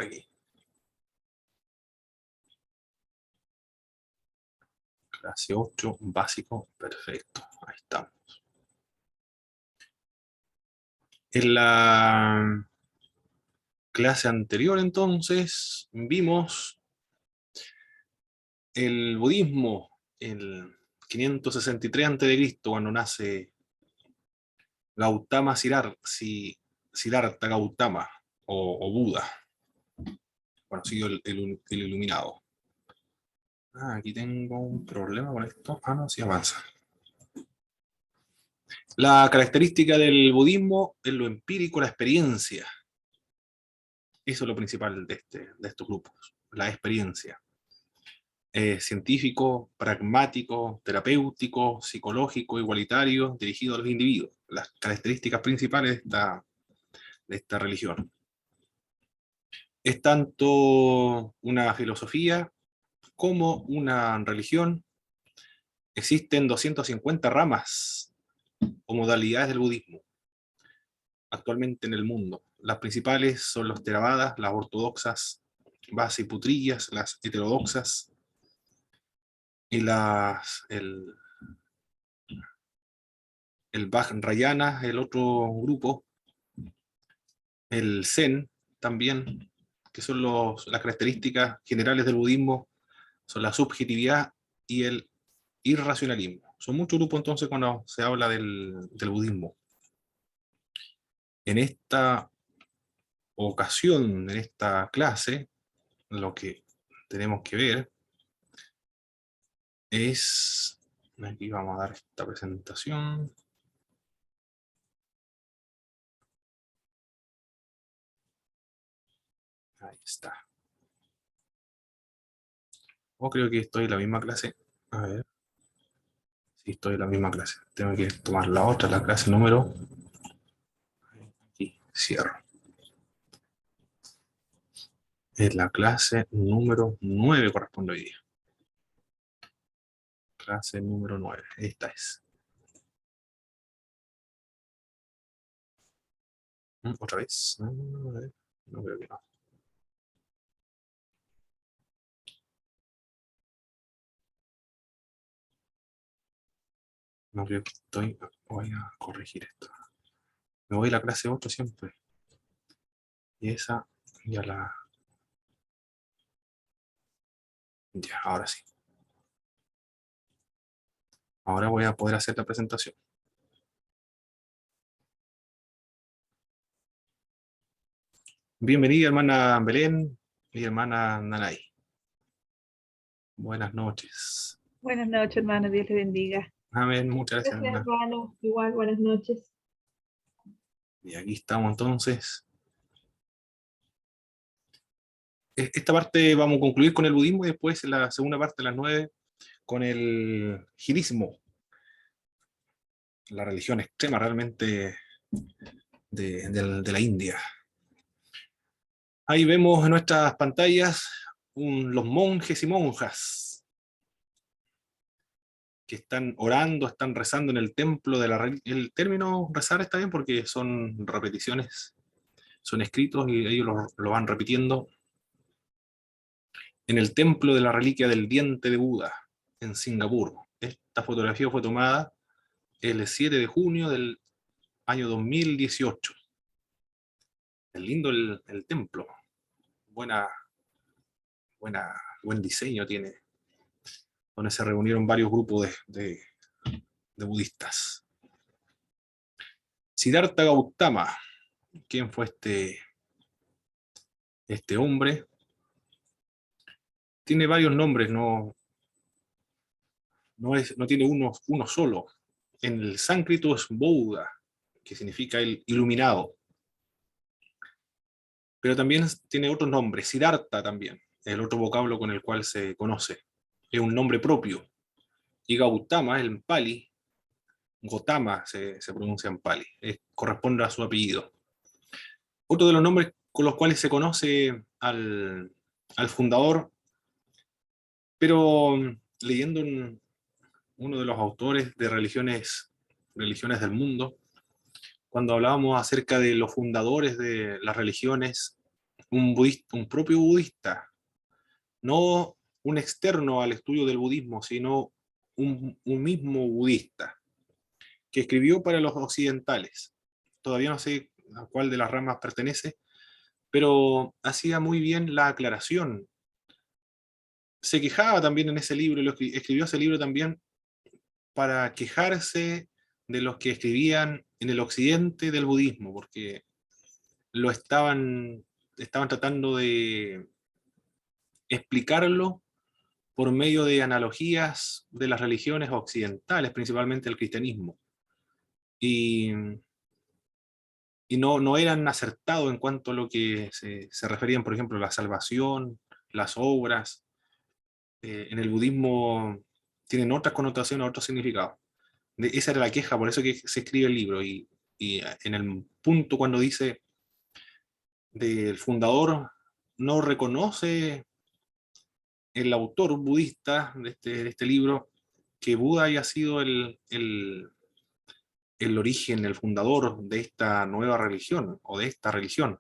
aquí. Clase 8, básico, perfecto. Ahí estamos. En la clase anterior, entonces, vimos el budismo, el 563 a.C., cuando nace Gautama Siddhartha Gautama, o Buda, conocido el iluminado. Aquí tengo un problema con esto. No, sí avanza. La característica del budismo es lo empírico, la experiencia. Eso es lo principal de estos grupos, la experiencia. Científico, pragmático, terapéutico, psicológico, igualitario, dirigido a los individuos. Las características principales de esta religión. Es tanto una filosofía como una religión. Existen 250 ramas o modalidades del budismo actualmente en el mundo. Las principales son los Theravadas, las ortodoxas, Vasiputrillas, las heterodoxas y el Vajrayana, el otro grupo, el Zen también, que son las características generales del budismo, son la subjetividad y el irracionalismo. Son muchos grupos entonces cuando se habla del budismo. En esta ocasión, en esta clase, lo que tenemos que ver es, aquí vamos a dar esta presentación. Ahí está. Creo que estoy en la misma clase. A ver. Sí, estoy en la misma clase. Tengo que tomar la otra, la clase número. Aquí, cierro. Es la clase número 9 corresponde hoy día. Clase número 9. Esta es. ¿Otra vez? No creo que no. No creo que estoy. Voy a corregir esto. Me voy a la clase 8 siempre. Y esa ya la. Ya, ahora sí. Ahora voy a poder hacer la presentación. Bienvenida, hermana Belén y hermana Nanay. Buenas noches. Buenas noches, hermano. Dios le bendiga. Amén, muchas gracias, Gracias, hermana. hermano. Igual, buenas noches. Y aquí estamos entonces. Esta parte vamos a concluir con el budismo y después la segunda parte, las 9, con el jidismo. La religión extrema realmente de la India. Ahí vemos en nuestras pantallas los monjes y monjas que están orando, están rezando en el templo de la religión. El término rezar está bien porque son repeticiones, son escritos y ellos lo van repitiendo. En el templo de la reliquia del diente de Buda, en Singapur. Esta fotografía fue tomada el 7 de junio del año 2018. Es lindo el templo. Buen diseño tiene, donde se reunieron varios grupos de budistas. Siddhartha Gautama, ¿quién fue este hombre? Tiene varios nombres, no tiene uno solo. En el sánscrito es Buddha, que significa el iluminado. Pero también tiene otros nombres, Siddhartha también, el otro vocablo con el cual se conoce. Es un nombre propio. Y Gautama, el Pali, Gotama se pronuncia en Pali, corresponde a su apellido. Otro de los nombres con los cuales se conoce al fundador, pero leyendo uno de los autores de religiones del mundo, cuando hablábamos acerca de los fundadores de las religiones un propio budista, no un externo al estudio del budismo, sino un mismo budista, que escribió para los occidentales. Todavía no sé a cuál de las ramas pertenece, pero hacía muy bien la aclaración. Se quejaba también en ese libro, escribió ese libro también para quejarse de los que escribían en el occidente del budismo, porque lo estaban tratando de explicarlo por medio de analogías de las religiones occidentales, principalmente el cristianismo. Y, y no eran acertados en cuanto a lo que se referían, por ejemplo, a la salvación, las obras. En el budismo tienen otras connotaciones, otros significados. Esa era la queja, por eso que se escribe el libro. Y en el punto cuando dice del fundador, no reconoce el autor budista de este libro que Buda haya sido el origen, el fundador de esta nueva religión o de esta religión.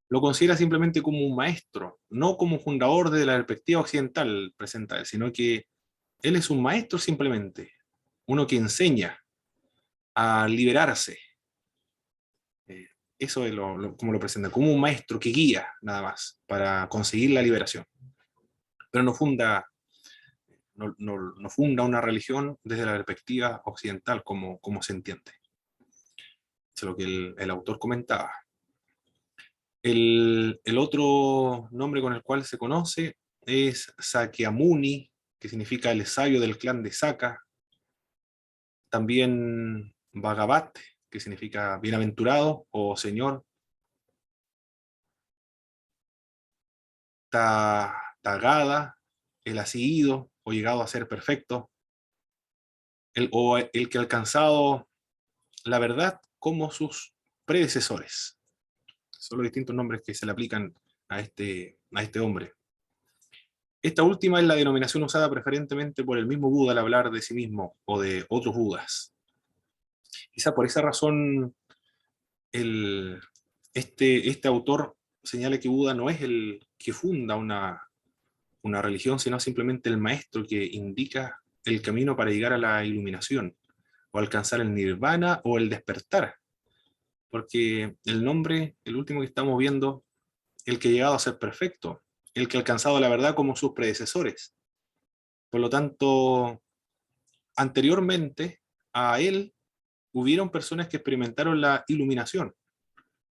Lo considera simplemente como un maestro, no como fundador desde la perspectiva occidental, presenta él, sino que él es un maestro simplemente, uno que enseña a liberarse. Eh, Eso es como lo presenta, como un maestro que guía nada más para conseguir la liberación. Pero no funda una religión desde la perspectiva occidental como se entiende. Eso es lo que el autor comentaba. El otro nombre con el cual se conoce es Sakyamuni, que significa el sabio del clan de Saka. También Bhagavat, que significa bienaventurado o señor. Tagada, el asido o llegado a ser perfecto. El que ha alcanzado la verdad como sus predecesores. Son los distintos nombres que se le aplican a este hombre. Esta última es la denominación usada preferentemente por el mismo Buda al hablar de sí mismo o de otros Budas. Quizá por esa razón este autor señala que Buda no es el que funda una religión, sino simplemente el maestro que indica el camino para llegar a la iluminación o alcanzar el nirvana o el despertar. Porque el nombre, el último que estamos viendo, el que ha llegado a ser perfecto, el que ha alcanzado la verdad como sus predecesores. Por lo tanto, anteriormente a él hubieron personas que experimentaron la iluminación.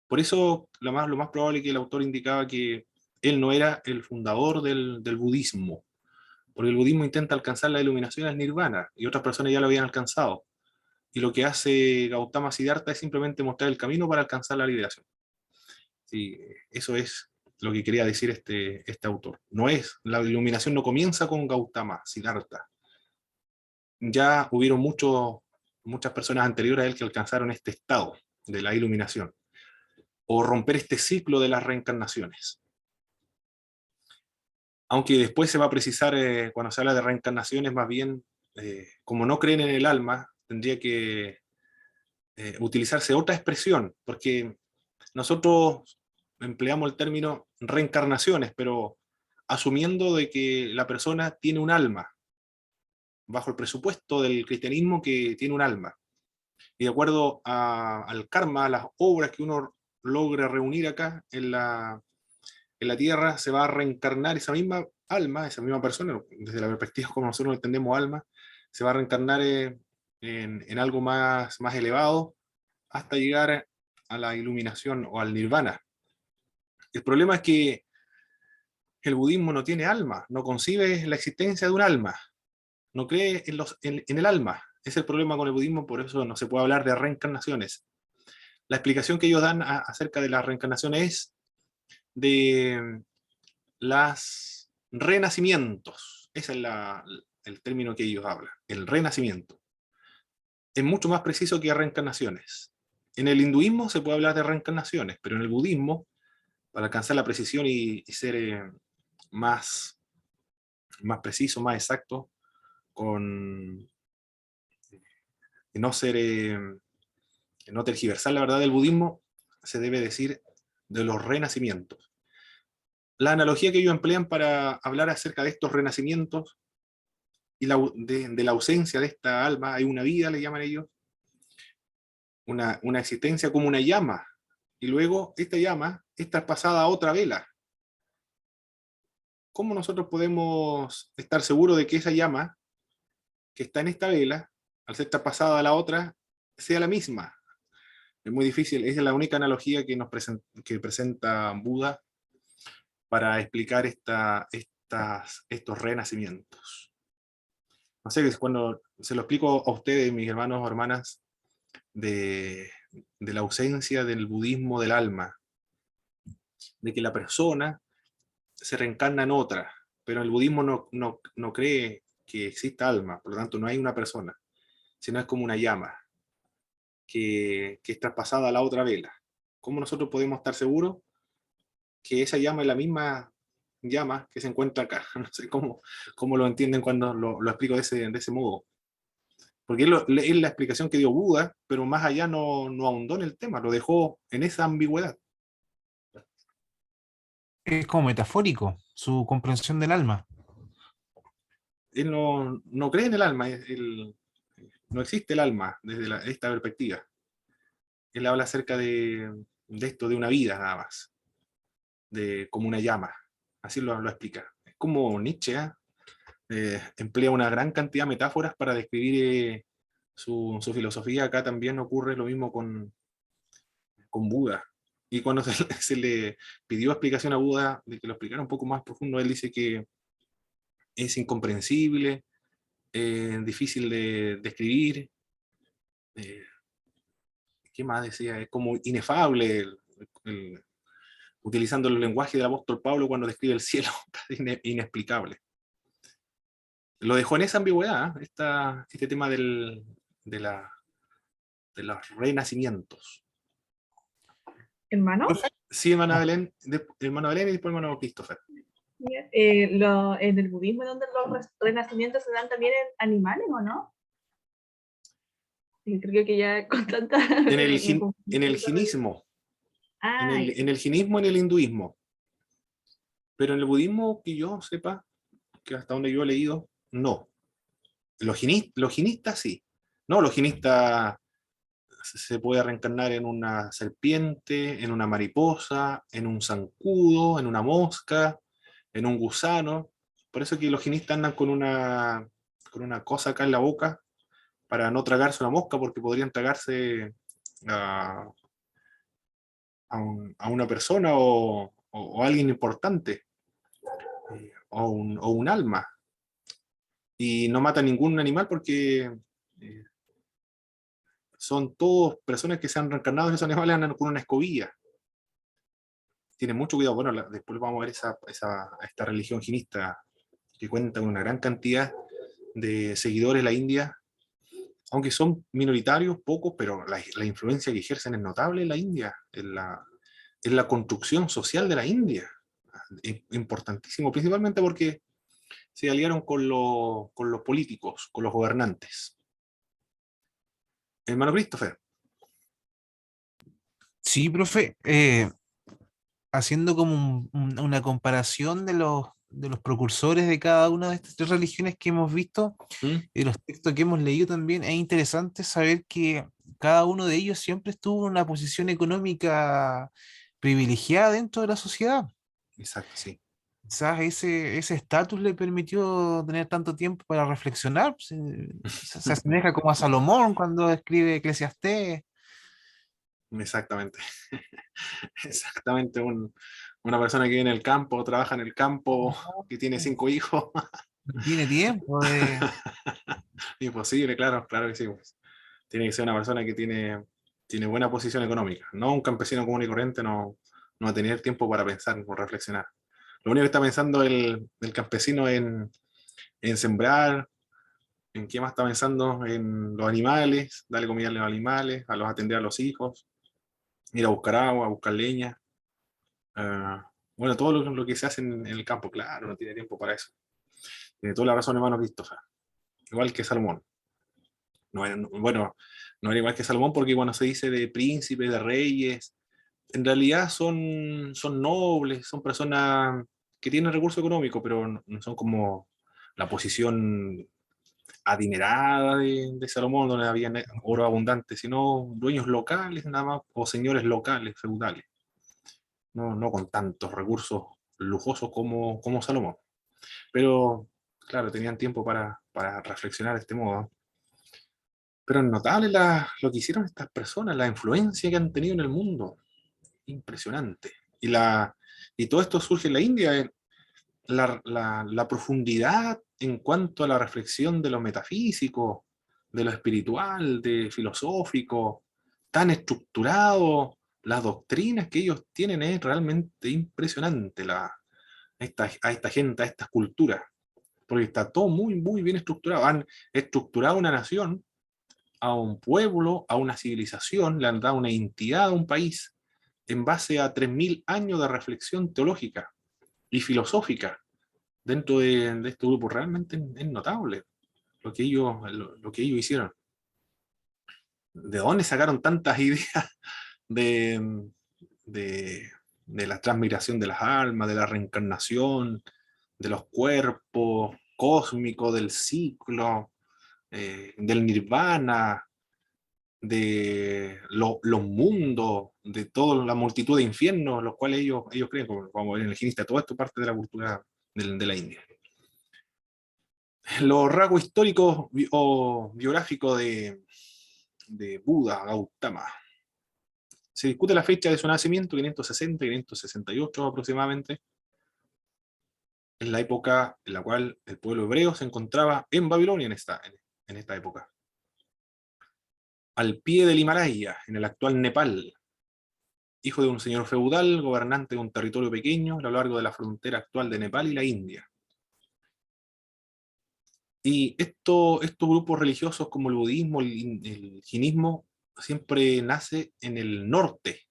Por eso lo más probable es que el autor indicaba que él no era el fundador del budismo, porque el budismo intenta alcanzar la iluminación al nirvana, y otras personas ya lo habían alcanzado. Y lo que hace Gautama Siddhartha es simplemente mostrar el camino para alcanzar la liberación. Sí, eso es lo que quería decir este autor. La iluminación no comienza con Gautama Siddhartha. Ya hubieron muchas personas anteriores a él que alcanzaron este estado de la iluminación, o romper este ciclo de las reencarnaciones. Aunque después se va a precisar, cuando se habla de reencarnaciones, más bien, como no creen en el alma, tendría que utilizarse otra expresión, porque nosotros empleamos el término reencarnaciones, pero asumiendo de que la persona tiene un alma, bajo el presupuesto del cristianismo que tiene un alma. Y de acuerdo al karma, a las obras que uno logre reunir acá en la tierra, se va a reencarnar esa misma alma, esa misma persona, desde la perspectiva como nosotros entendemos alma, se va a reencarnar en algo más elevado hasta llegar a la iluminación o al nirvana. El problema es que el budismo no tiene alma, no concibe la existencia de un alma, no cree en el alma. Ese es el problema con el budismo, por eso no se puede hablar de reencarnaciones. La explicación que ellos dan acerca de las reencarnaciones es de las renacimientos. Ese es el término que ellos hablan, el renacimiento. Es mucho más preciso que reencarnaciones. En el hinduismo se puede hablar de reencarnaciones, pero en el budismo, para alcanzar la precisión y ser más preciso, más exacto, con no ser, no tergiversar la verdad del budismo, se debe decir de los renacimientos. La analogía que ellos emplean para hablar acerca de estos renacimientos y de la ausencia de esta alma, hay una vida, le llaman ellos, una existencia como una llama, y luego esta llama está pasada a otra vela. ¿Cómo nosotros podemos estar seguros de que esa llama que está en esta vela, al ser pasada a la otra, sea la misma? Es muy difícil, esa es la única analogía que que presenta Buda para explicar estos renacimientos. No sé, cuando se lo explico a ustedes, mis hermanos o hermanas, de la ausencia del budismo del alma, de que la persona se reencarna en otra, pero el budismo no cree que exista alma, por lo tanto no hay una persona, sino es como una llama que es traspasada a la otra vela. ¿Cómo nosotros podemos estar seguros que esa llama es la misma llama que se encuentra acá? No sé cómo lo entienden cuando lo explico de ese modo. Porque es la explicación que dio Buda, pero más allá no ahondó en el tema, lo dejó en esa ambigüedad. Es como metafórico, su comprensión del alma. Él no cree en el alma, no existe el alma desde esta perspectiva. Él habla acerca de esto, de una vida nada más, como una llama, así lo explica. Es como Nietzsche, emplea una gran cantidad de metáforas para describir su filosofía. Acá también ocurre lo mismo con Buda. Y cuando se le pidió explicación a Buda, de que lo explicara un poco más profundo, él dice que es incomprensible, difícil de escribir. ¿Qué más decía? Es como inefable, utilizando el lenguaje del apóstol Pablo cuando describe el cielo, inexplicable. Lo dejó en esa ambigüedad, este tema de los renacimientos. Hermano, Sí, hermana Belén, hermano Belén y después hermano Christopher. en el budismo, donde los renacimientos se dan también en animales, ¿o no? Creo que ya con tanta... En el jinismo, Ah, en el jinismo, en el hinduismo. Pero en el budismo, que yo sepa, que hasta donde yo he leído, no. Los jinistas sí. No, los jinistas se puede reencarnar en una serpiente, en una mariposa, en un zancudo, en una mosca, en un gusano. Por eso que los jinistas andan con una cosa acá en la boca para no tragarse una mosca, porque podrían tragarse a, a una persona o alguien importante, o un alma. Y no mata ningún animal porque son todos personas que se han reencarnado en esos animales, andan con una escobilla. Tienen mucho cuidado. Bueno, después vamos a ver esta religión jinista que cuenta con una gran cantidad de seguidores en la India, aunque son minoritarios, pocos, pero la influencia que ejercen es notable en la India, en la construcción social de la India. Es importantísimo, principalmente porque se aliaron con los políticos, con los gobernantes. Hermano Christopher. Sí, profe, haciendo como una comparación de los precursores de cada una de estas tres religiones que hemos visto ¿Mm? y los textos que hemos leído también, es interesante saber que cada uno de ellos siempre estuvo en una posición económica privilegiada dentro de la sociedad. Exacto, sí. Quizás ese estatus le permitió tener tanto tiempo para reflexionar. Se asemeja como a Salomón cuando escribe Eclesiastés. Exactamente. Exactamente. Una persona que vive en el campo, trabaja en el campo, que tiene 5 hijos. No tiene tiempo de... Imposible, claro, claro que sí, pues. Tiene que ser una persona que tiene buena posición económica. No un campesino común y corriente, no va a tener tiempo para pensar o reflexionar. Lo único que está pensando el campesino en sembrar, en qué más está pensando, en los animales, darle comida a los animales, atender a los hijos, ir a buscar agua, a buscar leña. Bueno, todo lo que se hace en el campo, claro, no tiene tiempo para eso. Tiene toda la razón, hermano Christopher. Igual que Salomón. Bueno, no era igual que Salomón porque cuando se dice de príncipes, de reyes, en realidad son nobles, son personas que tienen recursos económicos, pero no son como la posición adinerada de Salomón, donde había oro abundante, sino dueños locales nada más, o señores locales, feudales, no con tantos recursos lujosos como Salomón. Pero, claro, tenían tiempo para reflexionar de este modo. Pero es notable lo que hicieron estas personas, la influencia que han tenido en el mundo. Impresionante. Y todo esto surge en la India, la profundidad en cuanto a la reflexión de lo metafísico, de lo espiritual, de filosófico, tan estructurado, las doctrinas que ellos tienen es realmente impresionante a esta gente, a estas culturas, porque está todo muy, muy bien estructurado. Han estructurado una nación, a un pueblo, a una civilización, le han dado una identidad a un país en base a 3000 años de reflexión teológica y filosófica dentro de este grupo. Realmente es notable lo que ellos hicieron. ¿De dónde sacaron tantas ideas de, de la transmigración de las almas, de la reencarnación, de los cuerpos cósmicos, del ciclo, del nirvana, de los mundos, de toda la multitud de infiernos, los cuales ellos creen, como vamos a ver en el Ginista, todo esto parte de la cultura de la India? Los rasgos históricos o biográficos de Buda, Gautama. Se discute la fecha de su nacimiento, 560 y 568 aproximadamente, en la época en la cual el pueblo hebreo se encontraba en Babilonia en esta época. Al pie del Himalaya, en el actual Nepal, hijo de un señor feudal, gobernante de un territorio pequeño a lo largo de la frontera actual de Nepal y la India. Y estos grupos religiosos como el budismo, el jainismo, siempre nace en el norte,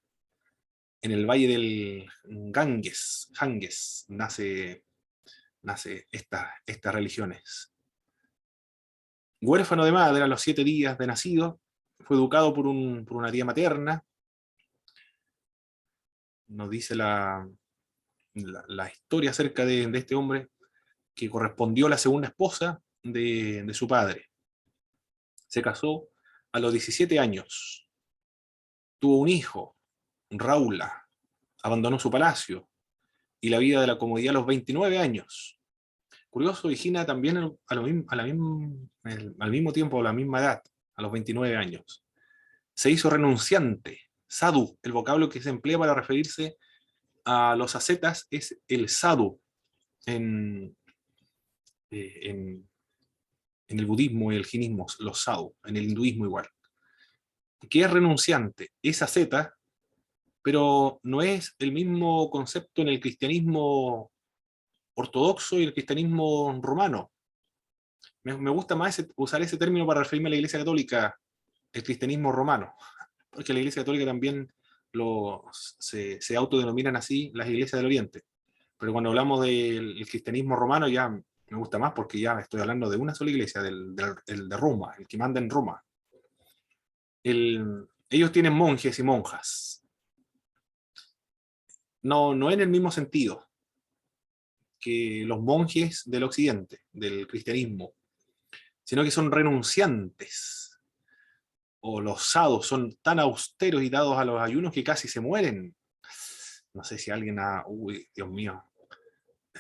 en el valle del Ganges nace estas religiones. Huérfano de madre a los 7 días de nacido, fue educado por una tía materna. Nos dice la historia acerca de este hombre, que correspondió a la segunda esposa de su padre. Se casó a los 17 años, tuvo un hijo, Raula, abandonó su palacio y la vida de la comodidad a los 29 años. Curioso, Higina también al mismo tiempo, a la misma edad, a los 29 años. Se hizo renunciante, sadhu, el vocablo que se emplea para referirse a los ascetas es el sadhu en el budismo y el jainismo, los sadhu, en el hinduismo igual. Que es renunciante, es asceta, pero no es el mismo concepto en el cristianismo ortodoxo y el cristianismo romano. Me gusta más usar ese término para referirme a la Iglesia Católica, el cristianismo romano, porque la Iglesia Católica también se autodenominan así las iglesias del Oriente. Pero cuando hablamos del cristianismo romano ya me gusta más, porque ya estoy hablando de una sola iglesia, el de Roma, el que manda en Roma. Ellos tienen monjes y monjas. No en el mismo sentido que los monjes del occidente, del cristianismo, sino que son renunciantes, o los sadhus son tan austeros y dados a los ayunos que casi se mueren. No sé si alguien uy, Dios mío,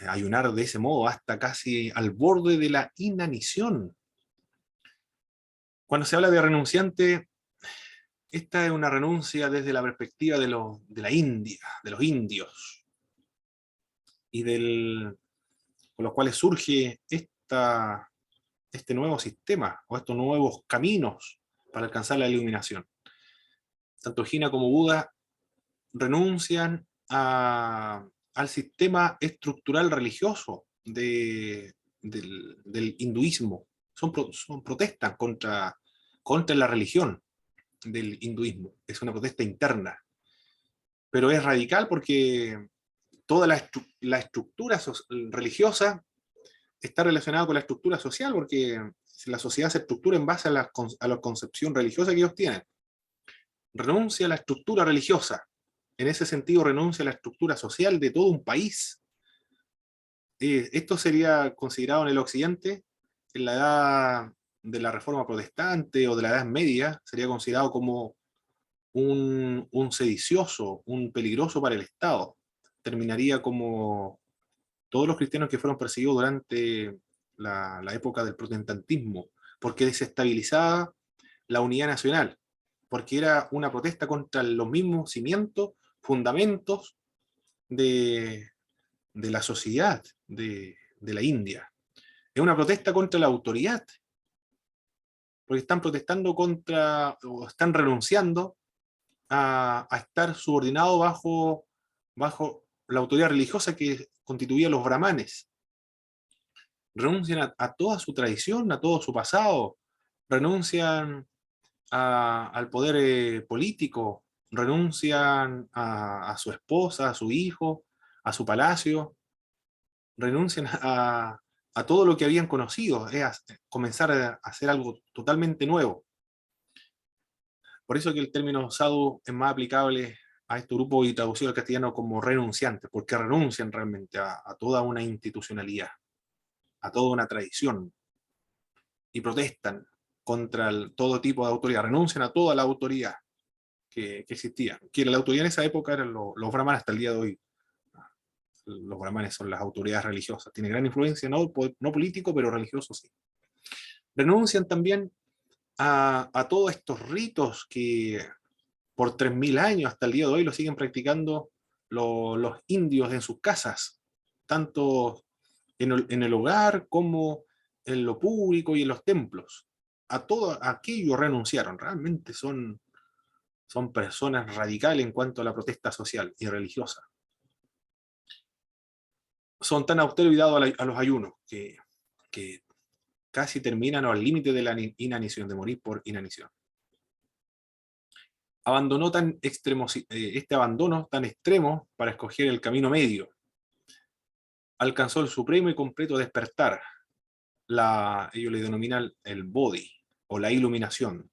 ayunar de ese modo hasta casi al borde de la inanición. Cuando se habla de renunciante, esta es una renuncia desde la perspectiva de la India, de los indios, y con los cuales surge este nuevo sistema, o estos nuevos caminos para alcanzar la iluminación. Tanto Jina como Buda renuncian al sistema estructural religioso del hinduismo. Protestan contra la religión del hinduismo. Es una protesta interna. Pero es radical porque toda la estructura religiosa está relacionada con la estructura social, porque la sociedad se estructura en base a la concepción religiosa que ellos tienen. Renuncia a la estructura religiosa en ese sentido renuncia a la estructura social de todo un país. Esto sería considerado en el Occidente, en la edad de la Reforma Protestante o de la Edad Media, sería considerado como un sedicioso, un peligroso para el Estado. Terminaría como todos los cristianos que fueron perseguidos durante la época del protestantismo, porque desestabilizaba la unidad nacional, porque era una protesta contra los mismos cimientos, fundamentos de la sociedad de la India. Es una protesta contra la autoridad, porque están protestando contra, o están renunciando a estar subordinados bajo la autoridad religiosa que constituía los brahmanes. Renuncian a toda su tradición, a todo su pasado, renuncian al poder político, renuncian a su esposa, a su hijo, a su palacio, renuncian a todo lo que habían conocido, es comenzar a hacer algo totalmente nuevo. Por eso que el término sadhu es más aplicable a este grupo y traducido al castellano como renunciantes, porque renuncian realmente a toda una institucionalidad, a toda una tradición, y protestan contra todo tipo de autoridad, renuncian a toda la autoridad que existía. Que la autoridad en esa época eran los brahmanes hasta el día de hoy. Los brahmanes son las autoridades religiosas, tienen gran influencia, no político, pero religioso sí. Renuncian también a todos estos ritos que por 3000 años hasta el día de hoy lo siguen practicando los indios en sus casas, tanto en el hogar como en lo público y en los templos. A todo aquello renunciaron, realmente son personas radicales en cuanto a la protesta social y religiosa. Son tan austeros y dados a los ayunos que casi terminan al límite de la inanición, de morir por inanición. Abandonó este abandono tan extremo para escoger el camino medio. Alcanzó el supremo y completo despertar. Ellos le denominan el bodhi, o la iluminación.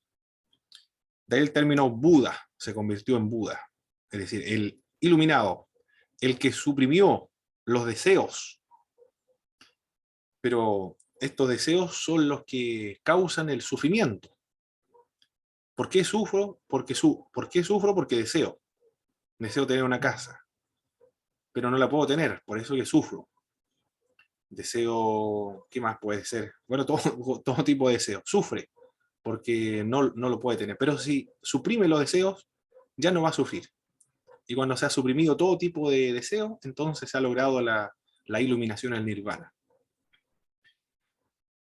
De ahí el término Buda, se convirtió en Buda. Es decir, el iluminado, el que suprimió los deseos. Pero estos deseos son los que causan el sufrimiento. ¿Por qué sufro? ¿Por qué sufro? Porque deseo. Deseo tener una casa, pero no la puedo tener, por eso que sufro. Deseo, ¿qué más puede ser? Bueno, todo tipo de deseo. Sufre, porque no lo puede tener. Pero si suprime los deseos, ya no va a sufrir. Y cuando se ha suprimido todo tipo de deseo, entonces se ha logrado la iluminación, el nirvana.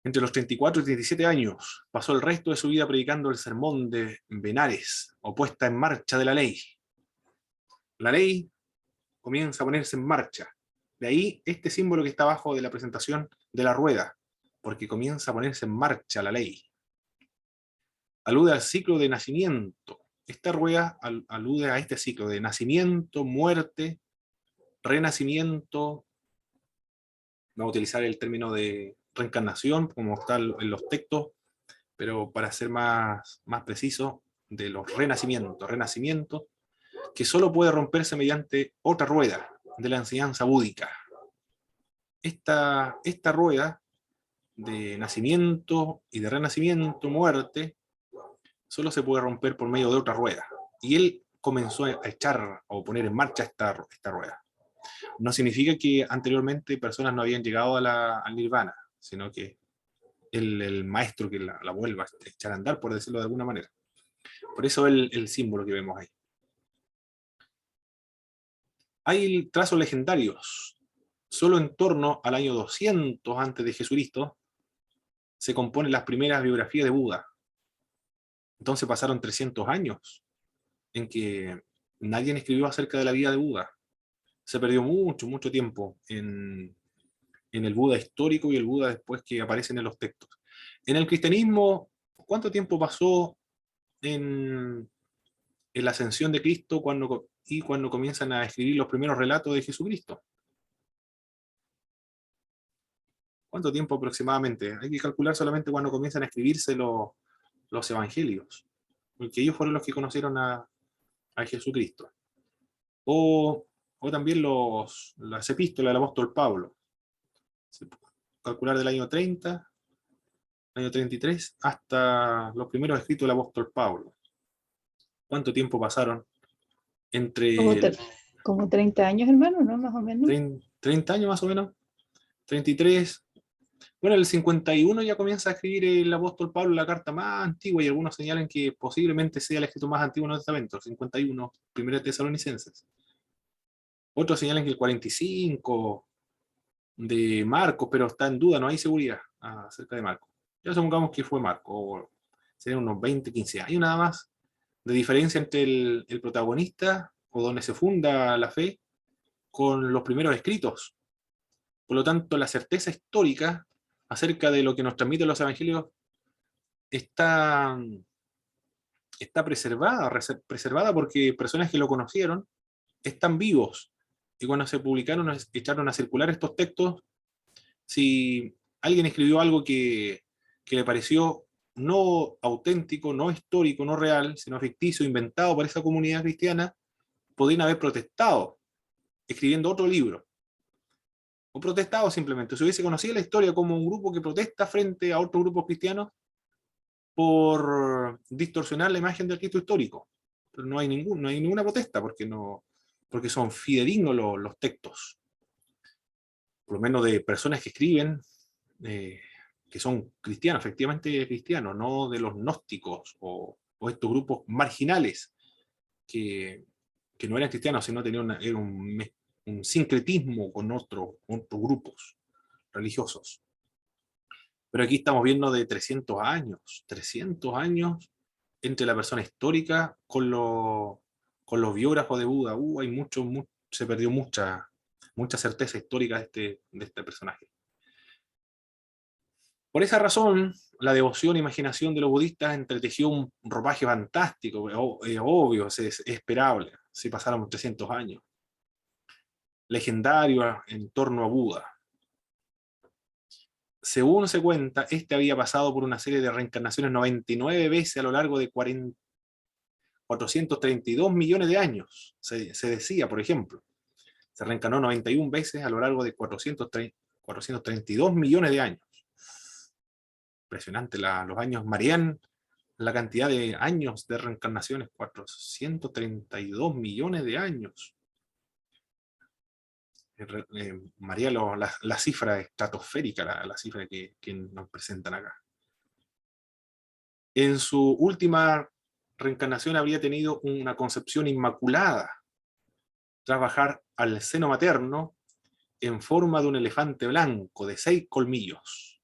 Entre los 34 y 37 años, pasó el resto de su vida predicando el sermón de Benares, o puesta en marcha de la ley. La ley comienza a ponerse en marcha. De ahí este símbolo que está abajo de la presentación de la rueda, porque comienza a ponerse en marcha la ley. Alude al ciclo de nacimiento. Esta rueda alude a este ciclo de nacimiento, muerte, renacimiento. Vamos a utilizar el término de reencarnación, como está en los textos, pero para ser más preciso, de los renacimientos, que solo puede romperse mediante otra rueda de la enseñanza búdica. Esta rueda de nacimiento y de renacimiento, muerte, solo se puede romper por medio de otra rueda. Y él comenzó a echar o poner en marcha esta rueda. No significa que anteriormente personas no habían llegado al nirvana, sino que el maestro que la vuelva a echar a andar, por decirlo de alguna manera. Por eso el símbolo que vemos ahí. Hay trazos legendarios. Solo en torno al año 200 antes de Jesucristo se componen las primeras biografías de Buda. Entonces pasaron 300 años en que nadie escribió acerca de la vida de Buda. Se perdió mucho tiempo en el Buda histórico y el Buda después que aparecen en los textos. En el cristianismo, ¿cuánto tiempo pasó en la ascensión de Cristo cuando comienzan a escribir los primeros relatos de Jesucristo? ¿Cuánto tiempo aproximadamente? Hay que calcular solamente cuando comienzan a escribirse los evangelios, porque ellos fueron los que conocieron a Jesucristo. o también las epístolas del apóstol Pablo. Se puede calcular del año 30, año 33, hasta los primeros escritos del apóstol Pablo. ¿Cuánto tiempo pasaron Como, entre el como 30 años, hermano, ¿no? Más o menos. 30 años más o menos? 33. Bueno, en el 51 ya comienza a escribir el apóstol Pablo la carta más antigua, y algunos señalan que posiblemente sea el escrito más antiguo del Nuevo Testamento, el 51, Primera de Tesalonicenses. Otros señalan que el 45 de Marcos, pero está en duda, no hay seguridad acerca de Marcos. Ya supongamos que fue Marcos, serían unos 20, 15 años nada más de diferencia entre el protagonista, o donde se funda la fe, con los primeros escritos. Por lo tanto, la certeza histórica acerca de lo que nos transmiten los evangelios está preservada porque personas que lo conocieron están vivos. Y cuando se publicaron, echaron a circular estos textos, si alguien escribió algo que le pareció no auténtico, no histórico, no real, sino ficticio, inventado por esa comunidad cristiana, podrían haber protestado escribiendo otro libro. O protestado simplemente. Se hubiese conocido la historia como un grupo que protesta frente a otros grupos cristianos por distorsionar la imagen del Cristo histórico. Pero no hay ninguna protesta porque son fidedignos los textos. Por lo menos de personas que escriben, que son cristianos, efectivamente cristianos, no de los gnósticos o estos grupos marginales que no eran cristianos, sino tenían era un sincretismo con otros grupos religiosos. Pero aquí estamos viendo de 300 años entre la persona histórica con los biógrafos de Buda. Se perdió mucha certeza histórica de este personaje. Por esa razón, la devoción e imaginación de los budistas entretejió un ropaje fantástico, obvio, es esperable, si pasáramos 300 años. Legendario en torno a Buda. Según se cuenta, este había pasado por una serie de reencarnaciones 99 veces a lo largo de 432 millones de años. Se decía, por ejemplo, se reencarnó 91 veces a lo largo de 432 millones de años. Impresionante, los años marean la cantidad de años de reencarnaciones, 432 millones de años. María la cifra estratosférica, la cifra que nos presentan acá. En su última reencarnación habría tenido una concepción inmaculada, tras bajar al seno materno en forma de un elefante blanco de 6 colmillos.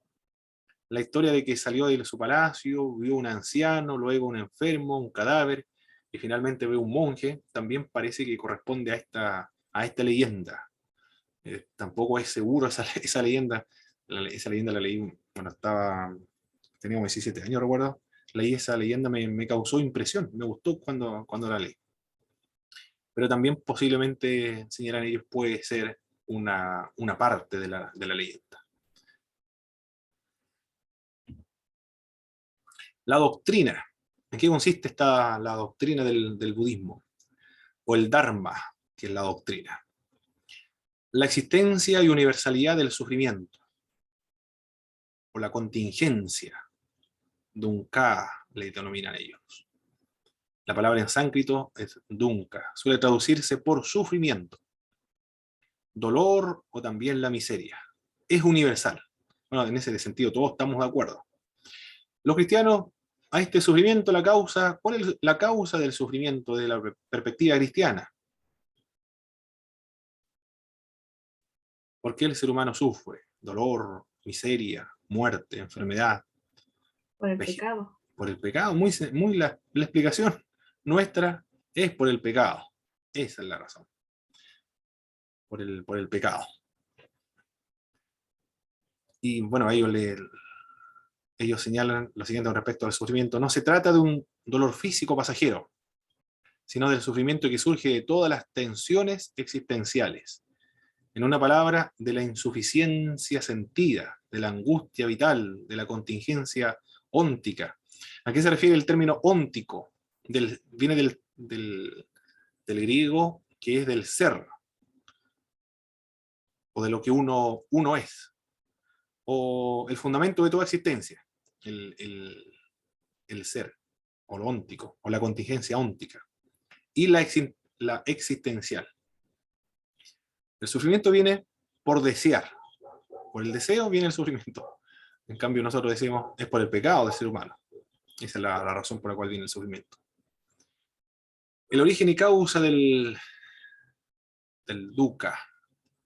La historia de que salió de su palacio, vio un anciano, luego un enfermo, un cadáver, y finalmente ve un monje, también parece que corresponde a esta leyenda. Tampoco es seguro esa leyenda. Esa leyenda la leí cuando tenía como 17 años, recuerdo. Leí esa leyenda, me causó impresión, me gustó cuando la leí. Pero también posiblemente, señalan ellos, puede ser una parte de la leyenda. La doctrina. ¿En qué consiste la doctrina del budismo? O el Dharma, que es la doctrina. La existencia y universalidad del sufrimiento, o la contingencia, Dukkha le denominan ellos. La palabra en sánscrito es dukkha, suele traducirse por sufrimiento, dolor o también la miseria. Es universal. Bueno, en ese sentido todos estamos de acuerdo. Los cristianos, a este sufrimiento, ¿cuál es la causa del sufrimiento de la perspectiva cristiana? ¿Por qué el ser humano sufre? Dolor, miseria, muerte, enfermedad. Por el pecado. Por el pecado. La explicación nuestra es por el pecado. Esa es la razón. Por el pecado. Y bueno, ellos señalan lo siguiente con respecto al sufrimiento. No se trata de un dolor físico pasajero, sino del sufrimiento que surge de todas las tensiones existenciales. En una palabra, de la insuficiencia sentida, de la angustia vital, de la contingencia óntica. ¿A qué se refiere el término óntico? Viene del griego que es del ser, o de lo que uno es, o el fundamento de toda existencia, el ser, o lo óntico, o la contingencia óntica, y la existencial. El sufrimiento viene por desear, por el deseo viene el sufrimiento. En cambio nosotros decimos, es por el pecado del ser humano. Esa es la razón por la cual viene el sufrimiento. El origen y causa del dukkha,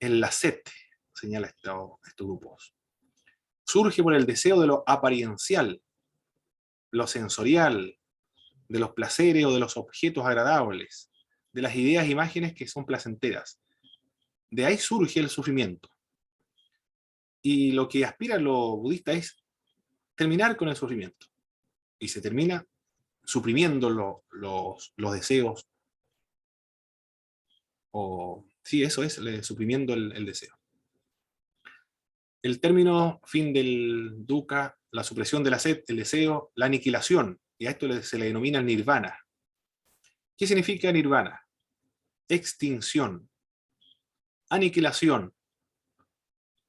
el lasete, señala estos grupos. Surge por el deseo de lo apariencial, lo sensorial, de los placeres o de los objetos agradables, de las ideas e imágenes que son placenteras. De ahí surge el sufrimiento. Y lo que aspira lo budista es terminar con el sufrimiento. Y se termina suprimiendo los deseos. Sí, eso es, suprimiendo el deseo. El término fin del dukkha, la supresión de la sed, el deseo, la aniquilación, y a esto se le denomina nirvana. ¿Qué significa nirvana? Extinción, aniquilación,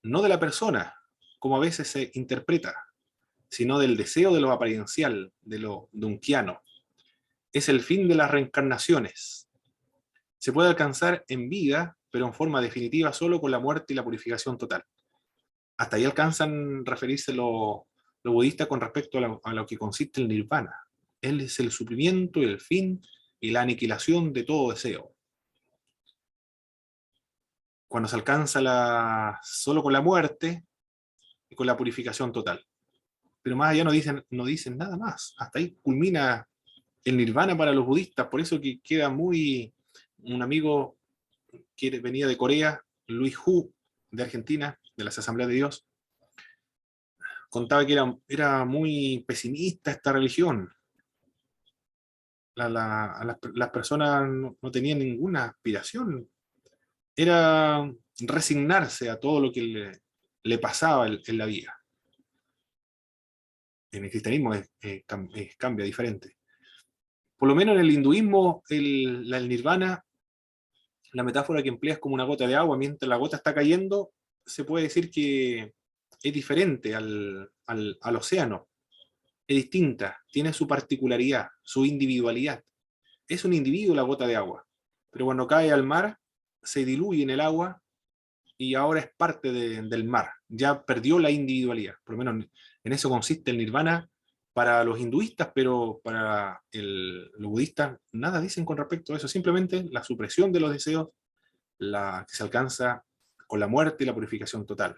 no de la persona, como a veces se interpreta, sino del deseo de lo apariencial, de lo dunkiano. Es el fin de las reencarnaciones. Se puede alcanzar en vida, pero en forma definitiva solo con la muerte y la purificación total. Hasta ahí alcanzan referirse los budistas con respecto a lo que consiste el nirvana. Él es el sufrimiento, el fin y la aniquilación de todo deseo. Cuando se alcanza solo con la muerte y con la purificación total. Pero más allá no dicen nada más. Hasta ahí culmina el nirvana para los budistas. Por eso que queda un amigo que venía de Corea, Luis Hu, de Argentina, de las Asambleas de Dios, contaba que era muy pesimista esta religión. Las personas no tenían ninguna aspiración. Era resignarse a todo lo que le pasaba en la vida. En el cristianismo cambia diferente. Por lo menos en el hinduismo, el nirvana, la metáfora que emplea es como una gota de agua. Mientras la gota está cayendo, se puede decir que es diferente al océano. Es distinta, tiene su particularidad, su individualidad. Es un individuo la gota de agua, pero cuando cae al mar, se diluye en el agua y ahora es parte del mar. Ya perdió la individualidad. Por lo menos en eso consiste el nirvana para los hinduistas, pero para los budistas nada dicen con respecto a eso. Simplemente la supresión de los deseos, la que se alcanza con la muerte y la purificación total,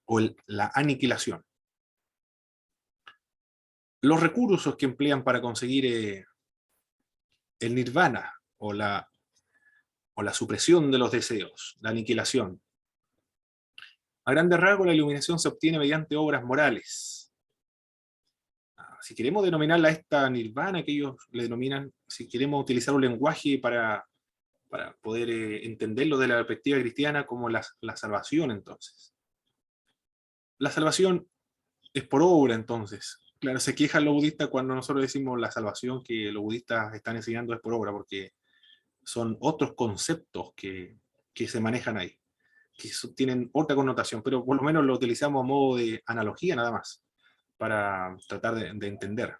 o la aniquilación. Los recursos que emplean para conseguir el nirvana o la supresión de los deseos, la aniquilación. A grandes rasgos, la iluminación se obtiene mediante obras morales. Si queremos denominarla esta nirvana que ellos le denominan, si queremos utilizar un lenguaje para poder entenderlo de la perspectiva cristiana como la salvación, entonces. La salvación es por obra, entonces. Claro, se quejan los budistas cuando nosotros decimos la salvación, que los budistas están enseñando es por obra, porque son otros conceptos que se manejan ahí, que tienen otra connotación, pero por lo menos lo utilizamos a modo de analogía nada más, para tratar de entender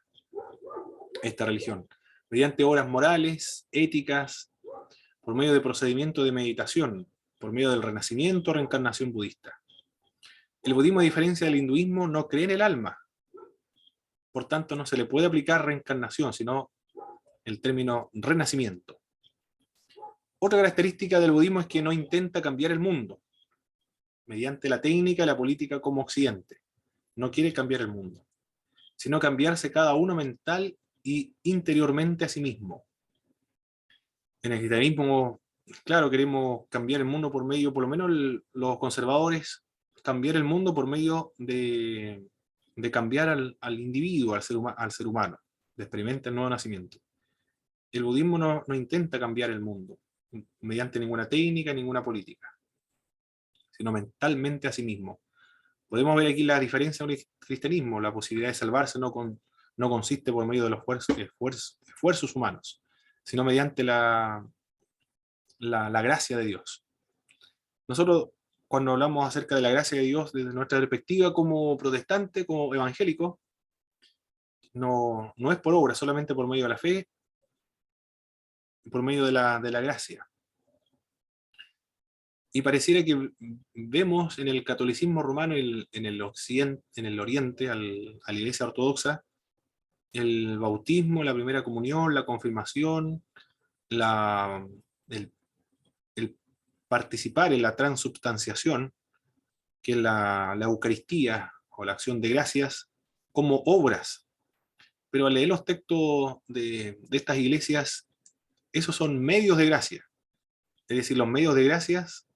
esta religión. Mediante obras morales, éticas, por medio de procedimientos de meditación, por medio del renacimiento o reencarnación budista. El budismo, a diferencia del hinduismo, no cree en el alma. Por tanto, no se le puede aplicar reencarnación, sino el término renacimiento. Otra característica del budismo es que no intenta cambiar el mundo mediante la técnica y la política como Occidente. No quiere cambiar el mundo, sino cambiarse cada uno mental y interiormente a sí mismo. En el cristianismo, claro, queremos cambiar el mundo por medio, por lo menos los conservadores, cambiar el mundo por medio de cambiar al individuo, al ser humano, de experimentar el nuevo nacimiento. El budismo no intenta cambiar el mundo mediante ninguna técnica, ninguna política, sino mentalmente a sí mismo. Podemos ver aquí la diferencia con el cristianismo. La posibilidad de salvarse no consiste por medio de los esfuerzos humanos, sino mediante la la gracia de Dios. Nosotros, cuando hablamos acerca de la gracia de Dios desde nuestra perspectiva como protestante, como evangélico, no es por obra, solamente por medio de la fe, por medio de la gracia. Y pareciera que vemos en el catolicismo romano, en el occidente, en el oriente, a la iglesia ortodoxa, el bautismo, la primera comunión, la confirmación, el, el participar en la transubstanciación, que es la Eucaristía o la acción de gracias, como obras. Pero al leer los textos de estas iglesias, esos son medios de gracia. Es decir, los medios de gracias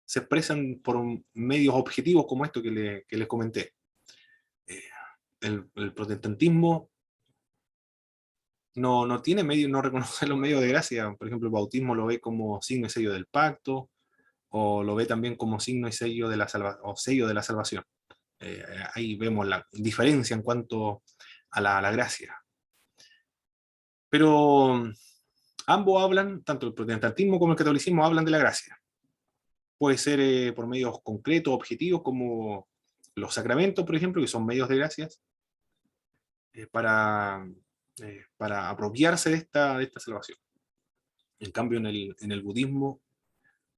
se expresan por medios objetivos como esto que les comenté. El protestantismo no tiene medios, no reconoce los medios de gracia. Por ejemplo, el bautismo lo ve como signo y sello del pacto, o lo ve también como signo y sello de la salvación. Ahí vemos la diferencia en cuanto a la gracia. Pero ambos hablan, tanto el protestantismo como el catolicismo hablan de la gracia. Puede ser por medios concretos, objetivos, como los sacramentos, por ejemplo, que son medios de gracias, para apropiarse de esta salvación. En cambio, en el budismo,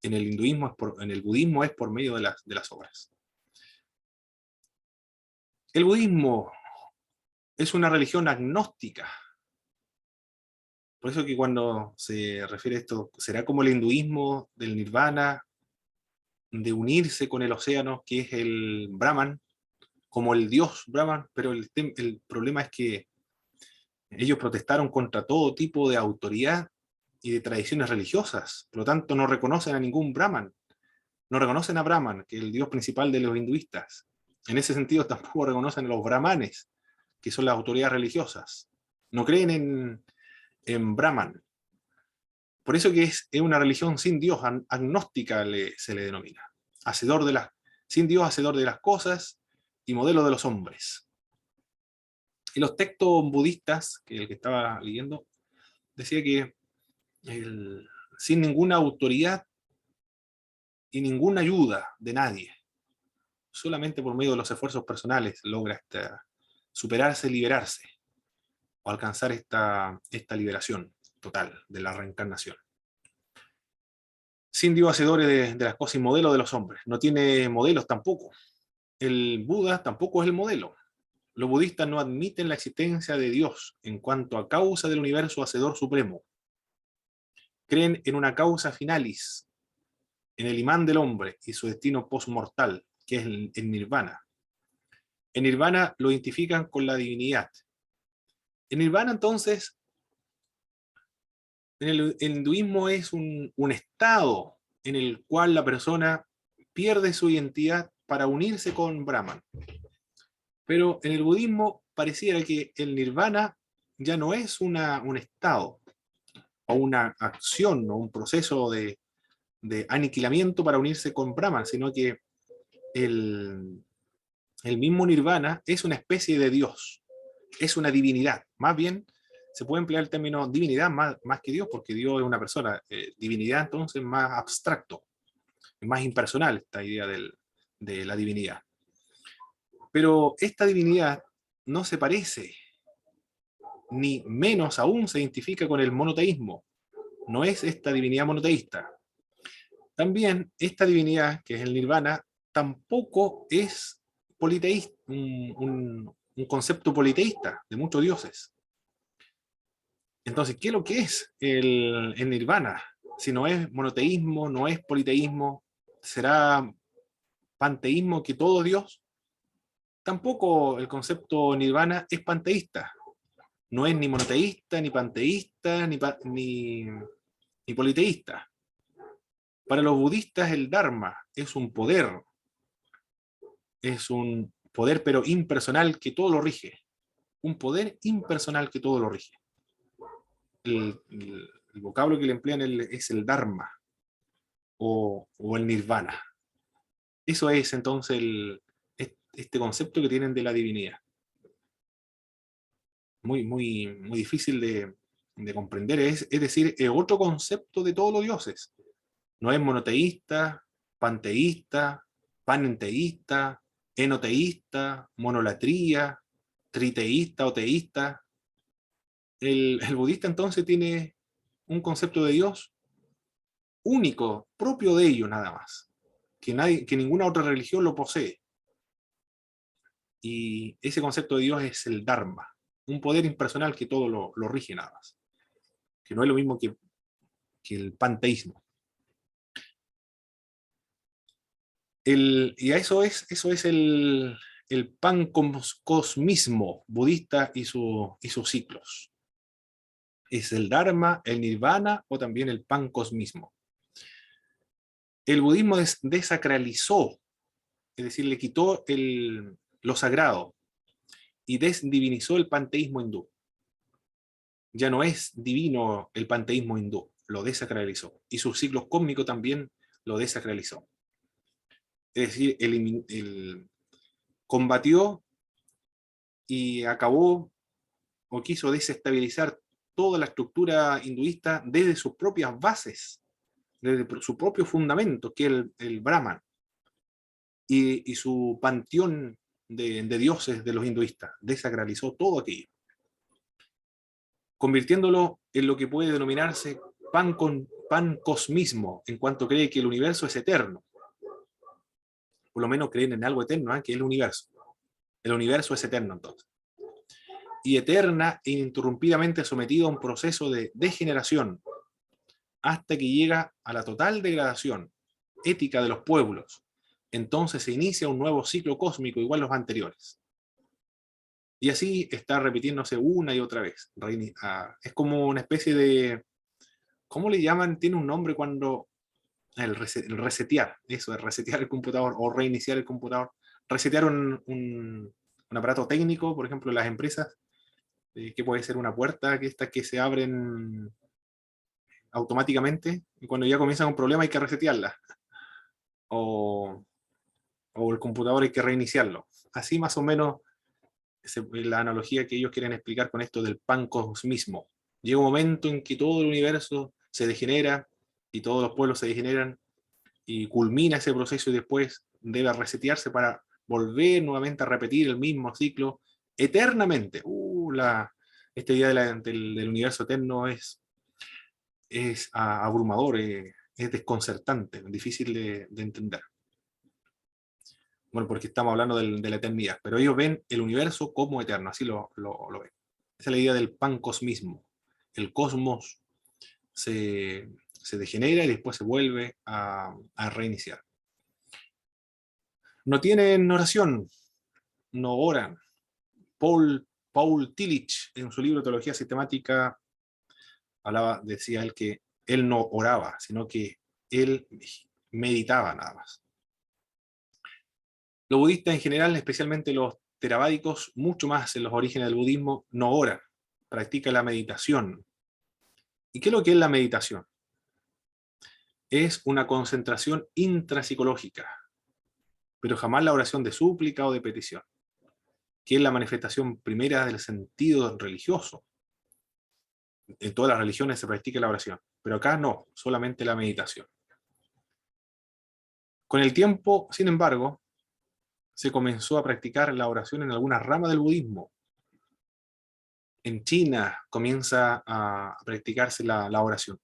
en el hinduismo, en el budismo es por medio de las obras. El budismo es una religión agnóstica. Por eso que cuando se refiere a esto, será como el hinduismo del nirvana, de unirse con el océano, que es el Brahman, como el dios Brahman, pero el problema es que ellos protestaron contra todo tipo de autoridad y de tradiciones religiosas, por lo tanto no reconocen a ningún Brahman, no reconocen a Brahman, que es el dios principal de los hinduistas. En ese sentido tampoco reconocen a los brahmanes, que son las autoridades religiosas. No creen en Brahman. Por eso que es una religión sin Dios, agnóstica se le denomina. Sin Dios, hacedor de las cosas y modelo de los hombres. Y los textos budistas, que el que estaba leyendo, decía que sin ninguna autoridad y ninguna ayuda de nadie, solamente por medio de los esfuerzos personales logra superarse, liberarse, o alcanzar esta liberación total de la reencarnación. Sin Dios, hacedores de las cosas y modelo de los hombres. No tiene modelos tampoco. El Buda tampoco es el modelo. Los budistas no admiten la existencia de Dios en cuanto a causa del universo hacedor supremo. Creen en una causa finalis, en el imán del hombre y su destino postmortal, que es el nirvana. En nirvana lo identifican con la divinidad. En nirvana, entonces, el hinduismo es un estado en el cual la persona pierde su identidad para unirse con Brahman. Pero en el budismo pareciera que el nirvana ya no es un estado o una acción o un proceso de aniquilamiento para unirse con Brahman, sino que el mismo nirvana es una especie de Dios, es una divinidad. Más bien se puede emplear el término divinidad más que Dios, porque Dios es una persona. Divinidad entonces más abstracto, más impersonal esta idea de la divinidad. Pero esta divinidad no se parece, ni menos aún se identifica con el monoteísmo. No es esta divinidad monoteísta. También esta divinidad, que es el nirvana, tampoco es politeísta, un concepto politeísta de muchos dioses. Entonces, ¿qué es lo que es el nirvana? Si no es monoteísmo, no es politeísmo, ¿será panteísmo, que todo Dios? Tampoco el concepto nirvana es panteísta. No es ni monoteísta, ni panteísta, ni politeísta. Para los budistas el Dharma es un poder pero impersonal que todo lo rige. Un poder impersonal que todo lo rige. El vocablo que le emplean es el Dharma o el Nirvana. Eso es entonces este concepto que tienen de la divinidad. Muy, muy, muy difícil de comprender, es decir, es otro concepto de todos los dioses. No es monoteísta, panteísta, panenteísta, enoteísta, monolatría, triteísta o teísta. El budista entonces tiene un concepto de Dios único, propio de ellos nada más, que ninguna otra religión lo posee. Y ese concepto de Dios es el Dharma, un poder impersonal que todo lo rige nada más, que no es lo mismo que el panteísmo. Y eso es el pancosmismo budista y sus ciclos. Es el Dharma, el Nirvana o también el pancosmismo. El budismo desacralizó, es decir, le quitó lo sagrado y desdivinizó el panteísmo hindú. Ya no es divino el panteísmo hindú, lo desacralizó. Y sus ciclos cósmicos también lo desacralizó. Es decir, combatió y acabó o quiso desestabilizar toda la estructura hinduista desde sus propias bases, desde su propio fundamento, que es el Brahman, y su panteón de dioses de los hinduistas. Desacralizó todo aquello, convirtiéndolo en lo que puede denominarse pancosmismo, en cuanto cree que el universo es eterno. Por lo menos creen en algo eterno, que es el universo. El universo es eterno entonces. Y eterna e ininterrumpidamente sometido a un proceso de degeneración, hasta que llega a la total degradación ética de los pueblos. Entonces se inicia un nuevo ciclo cósmico igual a los anteriores. Y así está repitiéndose una y otra vez. Es como una especie de... ¿Cómo le llaman? Tiene un nombre cuando... El resetear, eso, es resetear el computador o reiniciar el computador. Resetear un aparato técnico, por ejemplo, en las empresas, que puede ser una puerta que se abren automáticamente, y cuando ya comienza un problema hay que resetearla. O el computador hay que reiniciarlo. Así más o menos es la analogía que ellos quieren explicar con esto del pancosmismo. Llega un momento en que todo el universo se degenera y todos los pueblos se degeneran y culmina ese proceso y después debe resetearse para volver nuevamente a repetir el mismo ciclo eternamente. Esta idea del universo eterno es abrumador, es desconcertante, difícil de entender. Bueno, porque estamos hablando de la eternidad, pero ellos ven el universo como eterno, así lo ven. Esa es la idea del pancosmismo. El cosmos se degenera y después se vuelve a reiniciar. No tienen oración, no oran. Paul Tillich, en su libro Teología Sistemática, decía él que él no oraba, sino que él meditaba nada más. Los budistas en general, especialmente los theravádicos, mucho más en los orígenes del budismo, no oran, practican la meditación. ¿Y qué es lo que es la meditación? Es una concentración intrapsicológica, pero jamás la oración de súplica o de petición, que es la manifestación primera del sentido religioso. En todas las religiones se practica la oración, pero acá no, solamente la meditación. Con el tiempo, sin embargo, se comenzó a practicar la oración en algunas ramas del budismo. En China comienza a practicarse la oración,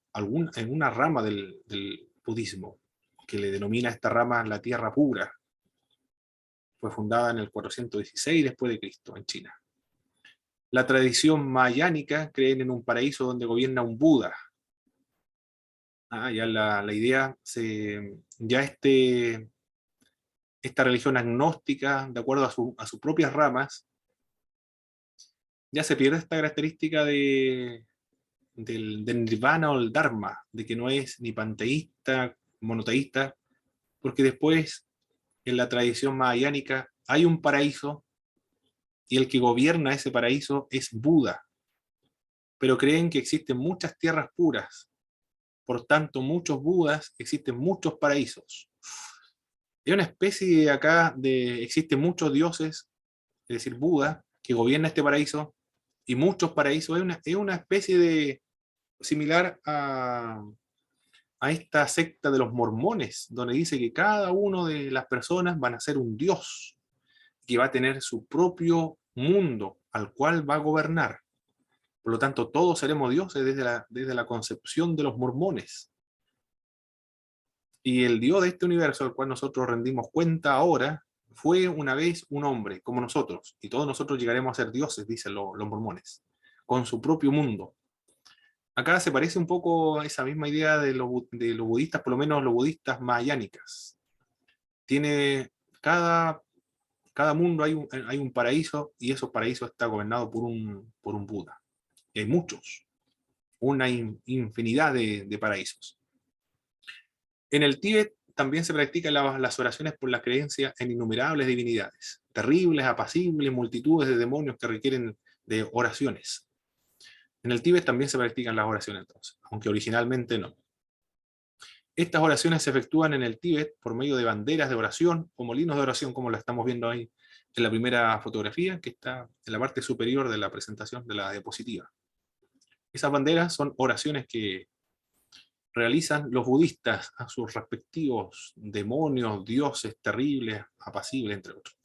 en una rama del budismo, que le denomina a esta rama la tierra pura. Fue fundada en el 416 después de Cristo, en China. La tradición mahayánica creen en un paraíso donde gobierna un Buda. Ya la idea, esta religión agnóstica, de acuerdo a sus propias ramas, ya se pierde esta característica del nirvana o el dharma, de que no es ni panteísta, monoteísta, porque después en la tradición mahayánica hay un paraíso y el que gobierna ese paraíso es Buda. Pero creen que existen muchas tierras puras, por tanto muchos Budas, existen muchos paraísos. Es una especie acá existen muchos dioses, es decir, Buda, que gobierna este paraíso, y muchos paraísos. Es una especie similar a esta secta de los mormones, donde dice que cada uno de las personas van a ser un dios, que va a tener su propio mundo al cual va a gobernar. Por lo tanto, todos seremos dioses desde la concepción de los mormones. Y el Dios de este universo al cual nosotros rendimos cuenta ahora, fue una vez un hombre, como nosotros, y todos nosotros llegaremos a ser dioses, dicen los mormones, con su propio mundo. Acá se parece un poco a esa misma idea de los budistas, por lo menos los budistas mahayánicas. Tiene cada mundo hay un paraíso, y esos paraísos está gobernado por un Buda. Y hay muchos, una infinidad de paraísos. En el Tíbet también se practican las oraciones por la creencia en innumerables divinidades, terribles, apacibles, multitudes de demonios que requieren de oraciones. En el Tíbet también se practican las oraciones, entonces, aunque originalmente no. Estas oraciones se efectúan en el Tíbet por medio de banderas de oración o molinos de oración, como la estamos viendo ahí en la primera fotografía, que está en la parte superior de la presentación de la diapositiva. Esas banderas son oraciones que realizan los budistas a sus respectivos demonios, dioses terribles, apacibles, entre otros.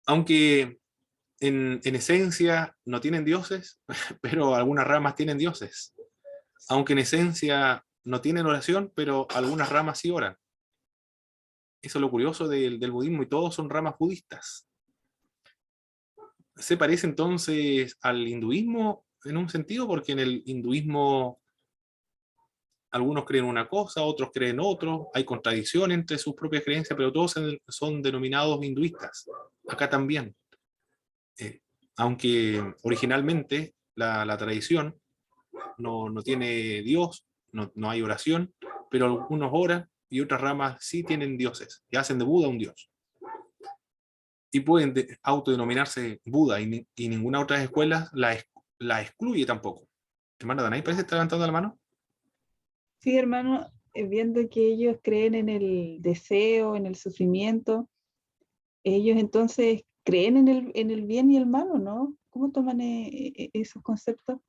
Aunque en esencia no tienen dioses, pero algunas ramas tienen dioses. Aunque en esencia no tienen oración, pero algunas ramas sí oran. Eso es lo curioso del budismo, y todos son ramas budistas. Se parece entonces al hinduismo en un sentido, porque en el hinduismo algunos creen una cosa, otros creen otro, hay contradicción entre sus propias creencias, pero todos son denominados hinduistas. Acá también. Aunque originalmente la tradición no tiene Dios, no hay oración, pero algunos oran y otras ramas sí tienen dioses, y hacen de Buda un dios. Y pueden autodenominarse Buda, y ninguna otra escuela la excluye tampoco. Hermano Danay, parece que está levantando la mano. Sí, hermano, viendo que ellos creen en el deseo, en el sufrimiento, ellos entonces creen en el bien y el mal, ¿o no? ¿Cómo toman esos conceptos?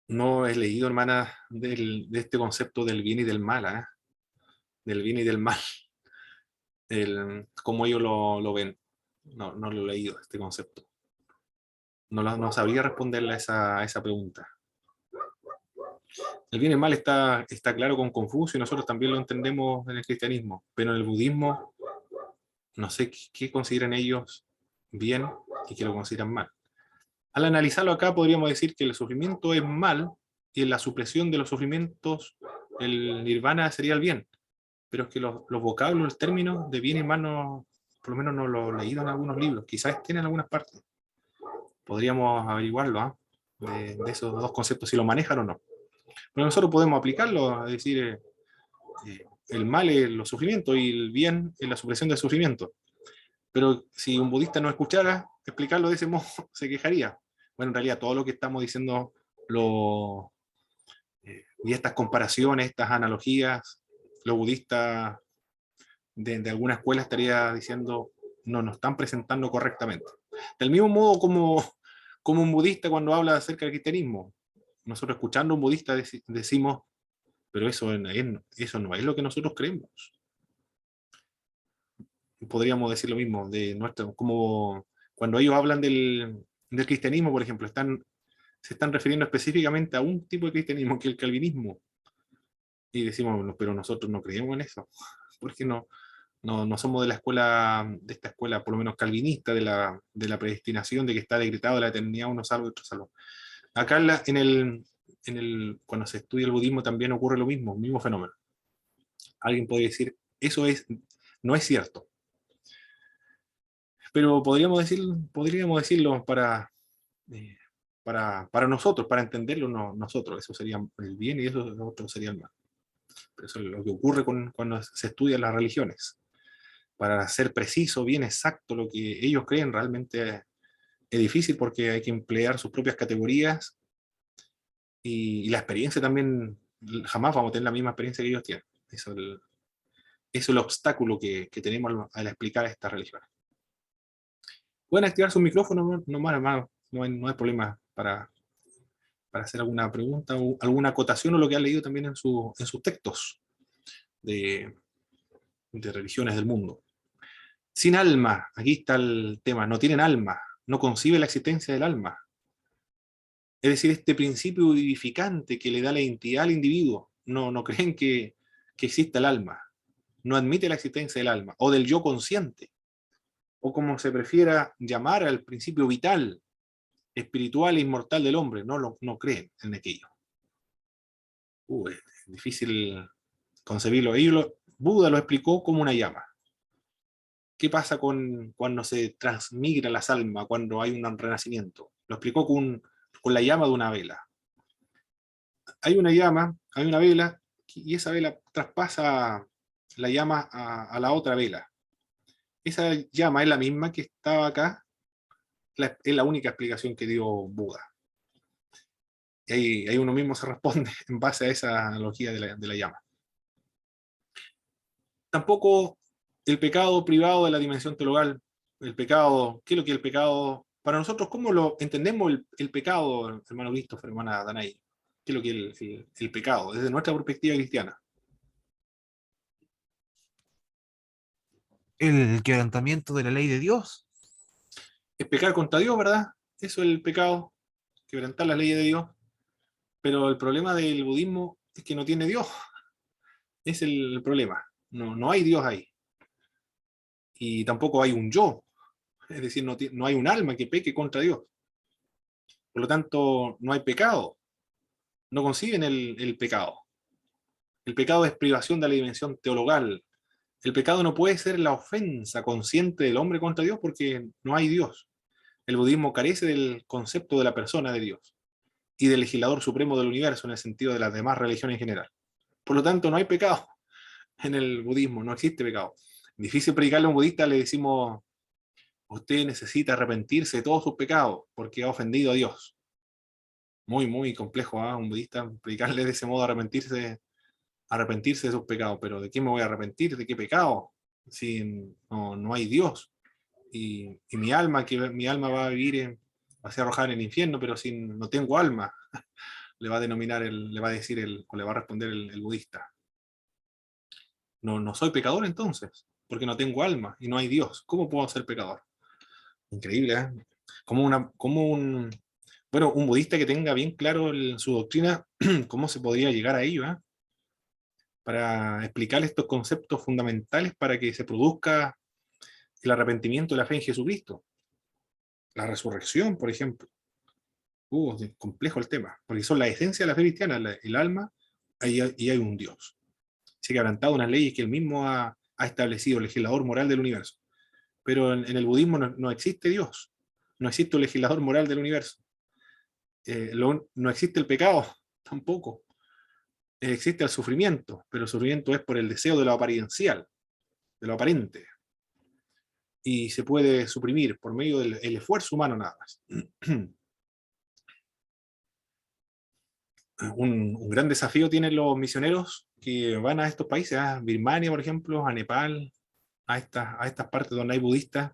No he leído, hermana, de este concepto del bien y del mal, ¿eh? Del bien y del mal. Cómo ellos lo ven. No lo he leído, este concepto. No sabría responderle a esa pregunta. El bien y el mal está claro con Confucio, y nosotros también lo entendemos en el cristianismo, pero en el budismo no sé qué consideran ellos bien y qué lo consideran mal. Al analizarlo acá podríamos decir que el sufrimiento es mal, y en la supresión de los sufrimientos el nirvana sería el bien. Pero es que los vocablos, los términos de bien y mal, por lo menos no lo he leído en algunos libros, quizás estén en algunas partes. Podríamos averiguarlo, ¿eh? De esos dos conceptos, si lo manejan o no. Pero nosotros podemos aplicarlo, es decir, el mal es los sufrimientos y el bien es la supresión del sufrimiento. Pero si un budista no escuchara explicarlo de ese modo, se quejaría. Bueno, en realidad todo lo que estamos diciendo, y estas comparaciones, estas analogías, los budistas de alguna escuela estaría diciendo no nos están presentando correctamente. Del mismo modo como un budista cuando habla acerca del cristianismo, nosotros escuchando a un budista decimos, pero eso no es lo que nosotros creemos. Podríamos decir lo mismo como cuando ellos hablan del cristianismo, por ejemplo, se están refiriendo específicamente a un tipo de cristianismo, que es el calvinismo, y decimos, pero nosotros no creemos en eso, porque no somos de esta escuela, por lo menos calvinista, de la predestinación, de que está decretado la eternidad, uno salvo y otro salvo. Acá cuando se estudia el budismo también ocurre lo mismo, el mismo fenómeno. Alguien puede decir, eso no es cierto. Pero podríamos decirlo para nosotros, para entenderlo nosotros. Eso sería el bien y eso otro sería el mal. Pero eso es lo que ocurre cuando se estudian las religiones. Para ser preciso, bien exacto lo que ellos creen, realmente es difícil, porque hay que emplear sus propias categorías, y la experiencia también, jamás vamos a tener la misma experiencia que ellos tienen. Eso es el obstáculo que tenemos al explicar estas religiones. Pueden activar su micrófono, hermano, no hay problema. para hacer alguna pregunta o alguna acotación o lo que han leído también en sus textos de religiones del mundo. Sin alma, aquí está el tema, no tienen alma, no concibe la existencia del alma. Es decir, este principio vivificante que le da la identidad al individuo, no creen que exista el alma, no admite la existencia del alma, o del yo consciente, o como se prefiera llamar al principio vital, espiritual e inmortal del hombre, no creen en aquello. Es difícil concebirlo. Buda lo explicó como una llama. ¿Qué pasa cuando se transmigra las almas, cuando hay un renacimiento? Lo explicó con la llama de una vela. Hay una llama, hay una vela, y esa vela traspasa la llama a la otra vela. Esa llama es la misma que estaba acá, es la única explicación que dio Buda. Y ahí uno mismo se responde en base a esa analogía de la llama. Tampoco el pecado privado de la dimensión teologal, el pecado, ¿qué es lo que es el pecado? Para nosotros, ¿cómo lo entendemos el pecado, hermano Christopher, hermana Danay? ¿Qué es lo que es el pecado, desde nuestra perspectiva cristiana? El quebrantamiento de la ley de Dios. Es pecar contra Dios, ¿verdad? Eso es el pecado, quebrantar las leyes de Dios. Pero el problema del budismo es que no tiene Dios. Es el problema. No hay Dios ahí. Y tampoco hay un yo. Es decir, no hay un alma que peque contra Dios. Por lo tanto, no hay pecado. No conciben el pecado. El pecado es privación de la dimensión teologal. El pecado no puede ser la ofensa consciente del hombre contra Dios porque no hay Dios. El budismo carece del concepto de la persona de Dios y del legislador supremo del universo en el sentido de las demás religiones en general. Por lo tanto, no hay pecado en el budismo, no existe pecado. Difícil predicarle a un budista, le decimos, usted necesita arrepentirse de todos sus pecados porque ha ofendido a Dios. Muy, muy complejo, ¿eh? Un budista predicarle de ese modo arrepentirse de sus pecados, pero ¿de qué me voy a arrepentir? ¿De qué pecado? Si no hay Dios. Y mi alma va a vivir, va a ser arrojada en el infierno, pero si no tengo alma, le va a o le va a responder el budista. No soy pecador entonces, porque no tengo alma y no hay Dios. ¿Cómo puedo ser pecador? Increíble, ¿eh? Bueno, un budista que tenga bien claro su doctrina, ¿cómo se podría llegar a ello? Para explicar estos conceptos fundamentales para que se produzca el arrepentimiento de la fe en Jesucristo. La resurrección, por ejemplo. Es complejo el tema, porque son la esencia de la fe cristiana, el alma, y hay un Dios. Se ha quebrantado unas leyes que él mismo ha establecido, el legislador moral del universo. Pero en el budismo no existe Dios, no existe un legislador moral del universo. No existe el pecado, tampoco. Existe el sufrimiento, pero el sufrimiento es por el deseo de lo apariencial, de lo aparente. Y se puede suprimir por medio del esfuerzo humano nada más. Un gran desafío tienen los misioneros que van a estos países, a Birmania, por ejemplo, a Nepal, a estas partes donde hay budistas,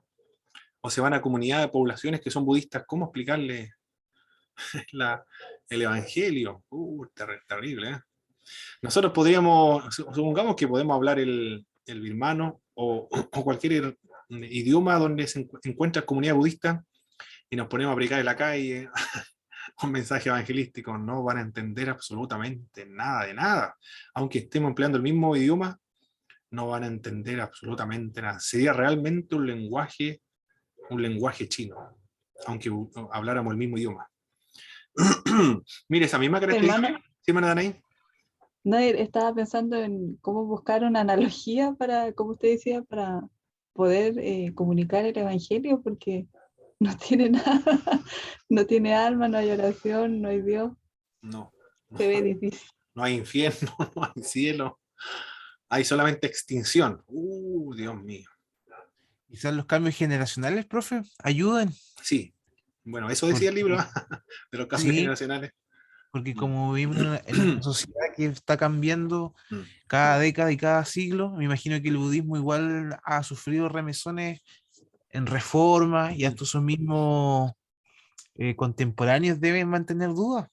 o se van a comunidades de poblaciones que son budistas. ¿Cómo explicarle el evangelio? Terrible, ¿eh? Nosotros supongamos que podemos hablar el birmano o cualquier idioma donde se encuentra comunidad budista y nos ponemos a predicar en la calle un mensaje evangelístico, no van a entender absolutamente nada de nada. Aunque estemos empleando el mismo idioma, no van a entender absolutamente nada. Sería realmente un lenguaje chino, aunque habláramos el mismo idioma. Mire, esa misma característica. Hermano, ¿Sí, Danaí? no, estaba pensando en cómo buscar una analogía para, como usted decía, para poder comunicar el evangelio, porque no tiene nada, no tiene alma, no hay oración, no hay Dios, No. se ve difícil. No hay infierno, no hay cielo. Hay solamente extinción. Dios mío. Quizás los cambios generacionales, profe, ayudan. Sí. Bueno, eso decía el libro de los cambios Sí, generacionales. porque como vivimos en una sociedad que está cambiando Mm. cada década y cada siglo, me imagino que el budismo igual ha sufrido remesones en reformas y hasta esos mismos contemporáneos deben mantener dudas.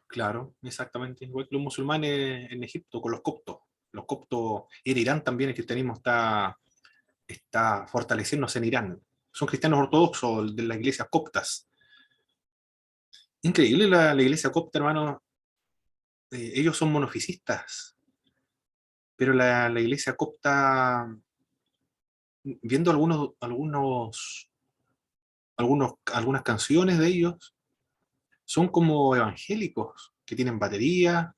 Claro, exactamente. Igual que los musulmanes en Egipto con los coptos. Los coptos, en Irán también el cristianismo está fortaleciéndose en Irán. Son cristianos ortodoxos de las iglesias coptas. Increíble la iglesia copta, hermano. Ellos son monofisistas, pero la iglesia copta, viendo algunas canciones de ellos, son como evangélicos, que tienen batería,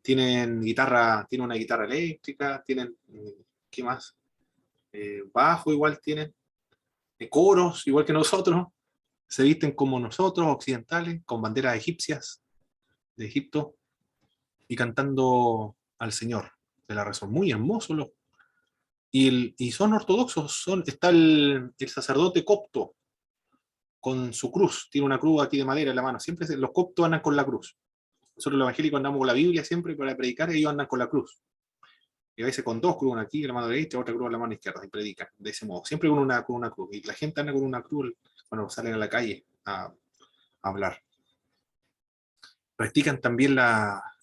tienen guitarra, tienen una guitarra eléctrica, tienen, ¿qué más? Bajo igual tienen, coros igual que nosotros, se visten como nosotros, occidentales, con banderas egipcias de Egipto, y cantando al Señor de la razón. Muy hermoso. Y son ortodoxos, está el sacerdote copto con su cruz, tiene una cruz aquí de madera en la mano, siempre los coptos andan con la cruz. Nosotros los evangélicos andamos con la Biblia siempre para predicar, ellos andan con la cruz. Y a veces con dos cruces, una aquí en la mano derecha, otra cruz en la mano izquierda, y predican de ese modo. Siempre con una cruz. Y la gente anda con una cruz cuando salen a la calle a hablar. Practican también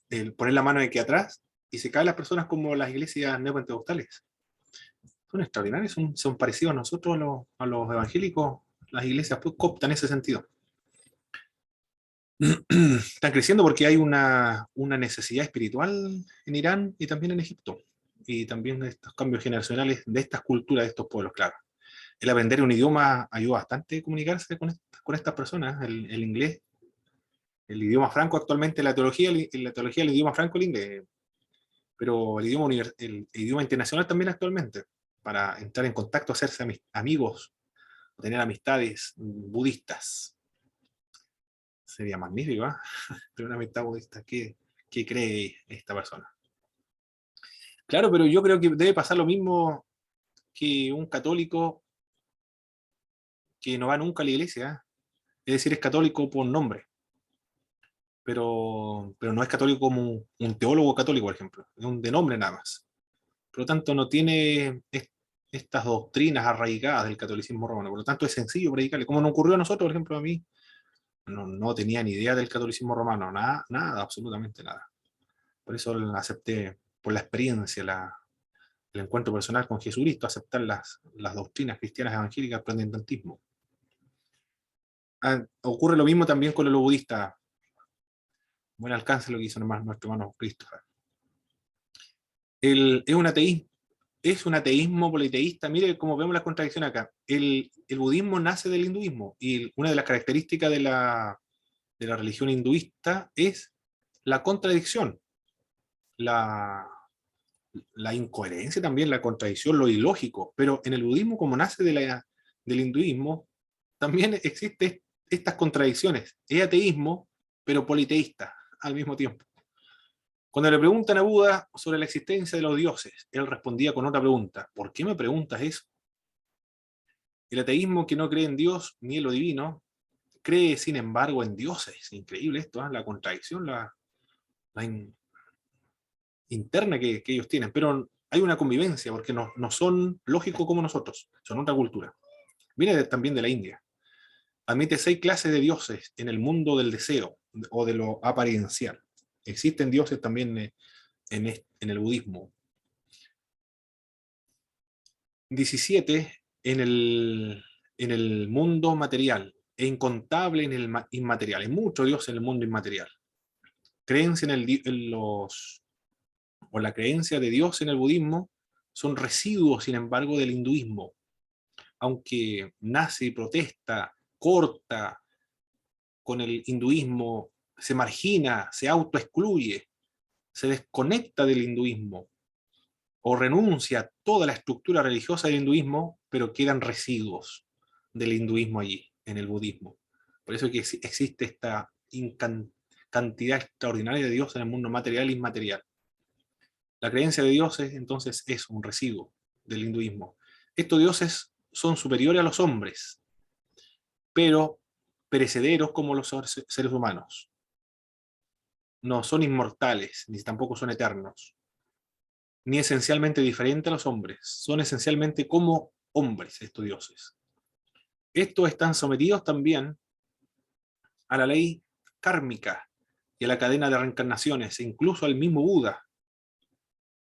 el poner la mano aquí atrás y se caen las personas como las iglesias neopentecostales. Son extraordinarios, son parecidos a nosotros, a los evangélicos. Las iglesias pues cooptan ese sentido. Están creciendo porque hay una necesidad espiritual en Irán y también en Egipto. Y también estos cambios generacionales de estas culturas, de estos pueblos, claro. El aprender un idioma ayuda bastante a comunicarse con estas personas. El inglés, el idioma franco actualmente, la teología del idioma franco, el inglés. Pero el idioma internacional también actualmente, para entrar en contacto, hacerse amigos, tener amistades budistas. Sería magnífico, ¿eh? Tener una amistad budista. ¿Qué cree esta persona? Claro, pero yo creo que debe pasar lo mismo que un católico que no va nunca a la iglesia, ¿eh? Es decir, es católico por nombre, pero no es católico como un teólogo católico, por ejemplo. Es un de nombre nada más. Por lo tanto, no tiene estas doctrinas arraigadas del catolicismo romano. Por lo tanto, es sencillo predicarle. Como nos ocurrió a nosotros, por ejemplo, a mí, no tenía ni idea del catolicismo romano, nada, absolutamente nada. Por eso acepté, por la experiencia, el encuentro personal con Jesucristo, aceptar las doctrinas cristianas evangélicas, el protestantismo. Ocurre lo mismo también con lo budista. Buen alcance lo que hizo nuestro hermano Christopher. Es un ateísmo politeísta. Mire cómo vemos la contradicción acá. El budismo nace del hinduismo y una de las características de la religión hinduista es la contradicción, la incoherencia también, la contradicción, lo ilógico. Pero en el budismo, como nace del hinduismo, también existen estas contradicciones. Es ateísmo, pero politeísta al mismo tiempo. Cuando le preguntan a Buda sobre la existencia de los dioses, él respondía con otra pregunta: ¿por qué me preguntas eso? El ateísmo, que no cree en Dios ni en lo divino, cree sin embargo en dioses. Es increíble esto, ¿eh? La contradicción, interna que ellos tienen, pero hay una convivencia porque no son lógicos como nosotros, son otra cultura. Viene también de la India. Admite 6 clases de dioses en el mundo del deseo o de lo apariencial. Existen dioses también en el budismo. 17 en el mundo material e incontable en el inmaterial. Hay muchos dioses en el mundo inmaterial. Creencia o la creencia de Dios en el budismo son residuos, sin embargo, del hinduismo. Aunque nace y protesta, corta con el hinduismo, se margina, se autoexcluye, se desconecta del hinduismo o renuncia a toda la estructura religiosa del hinduismo, pero quedan residuos del hinduismo allí, en el budismo. Por eso que existe esta cantidad extraordinaria de Dios en el mundo material e inmaterial. La creencia de dioses, entonces, es un residuo del hinduismo. Estos dioses son superiores a los hombres, pero perecederos como los seres humanos. No son inmortales, ni tampoco son eternos, ni esencialmente diferentes a los hombres. Son esencialmente como hombres estos dioses. Estos están sometidos también a la ley kármica y a la cadena de reencarnaciones, e incluso al mismo Buda.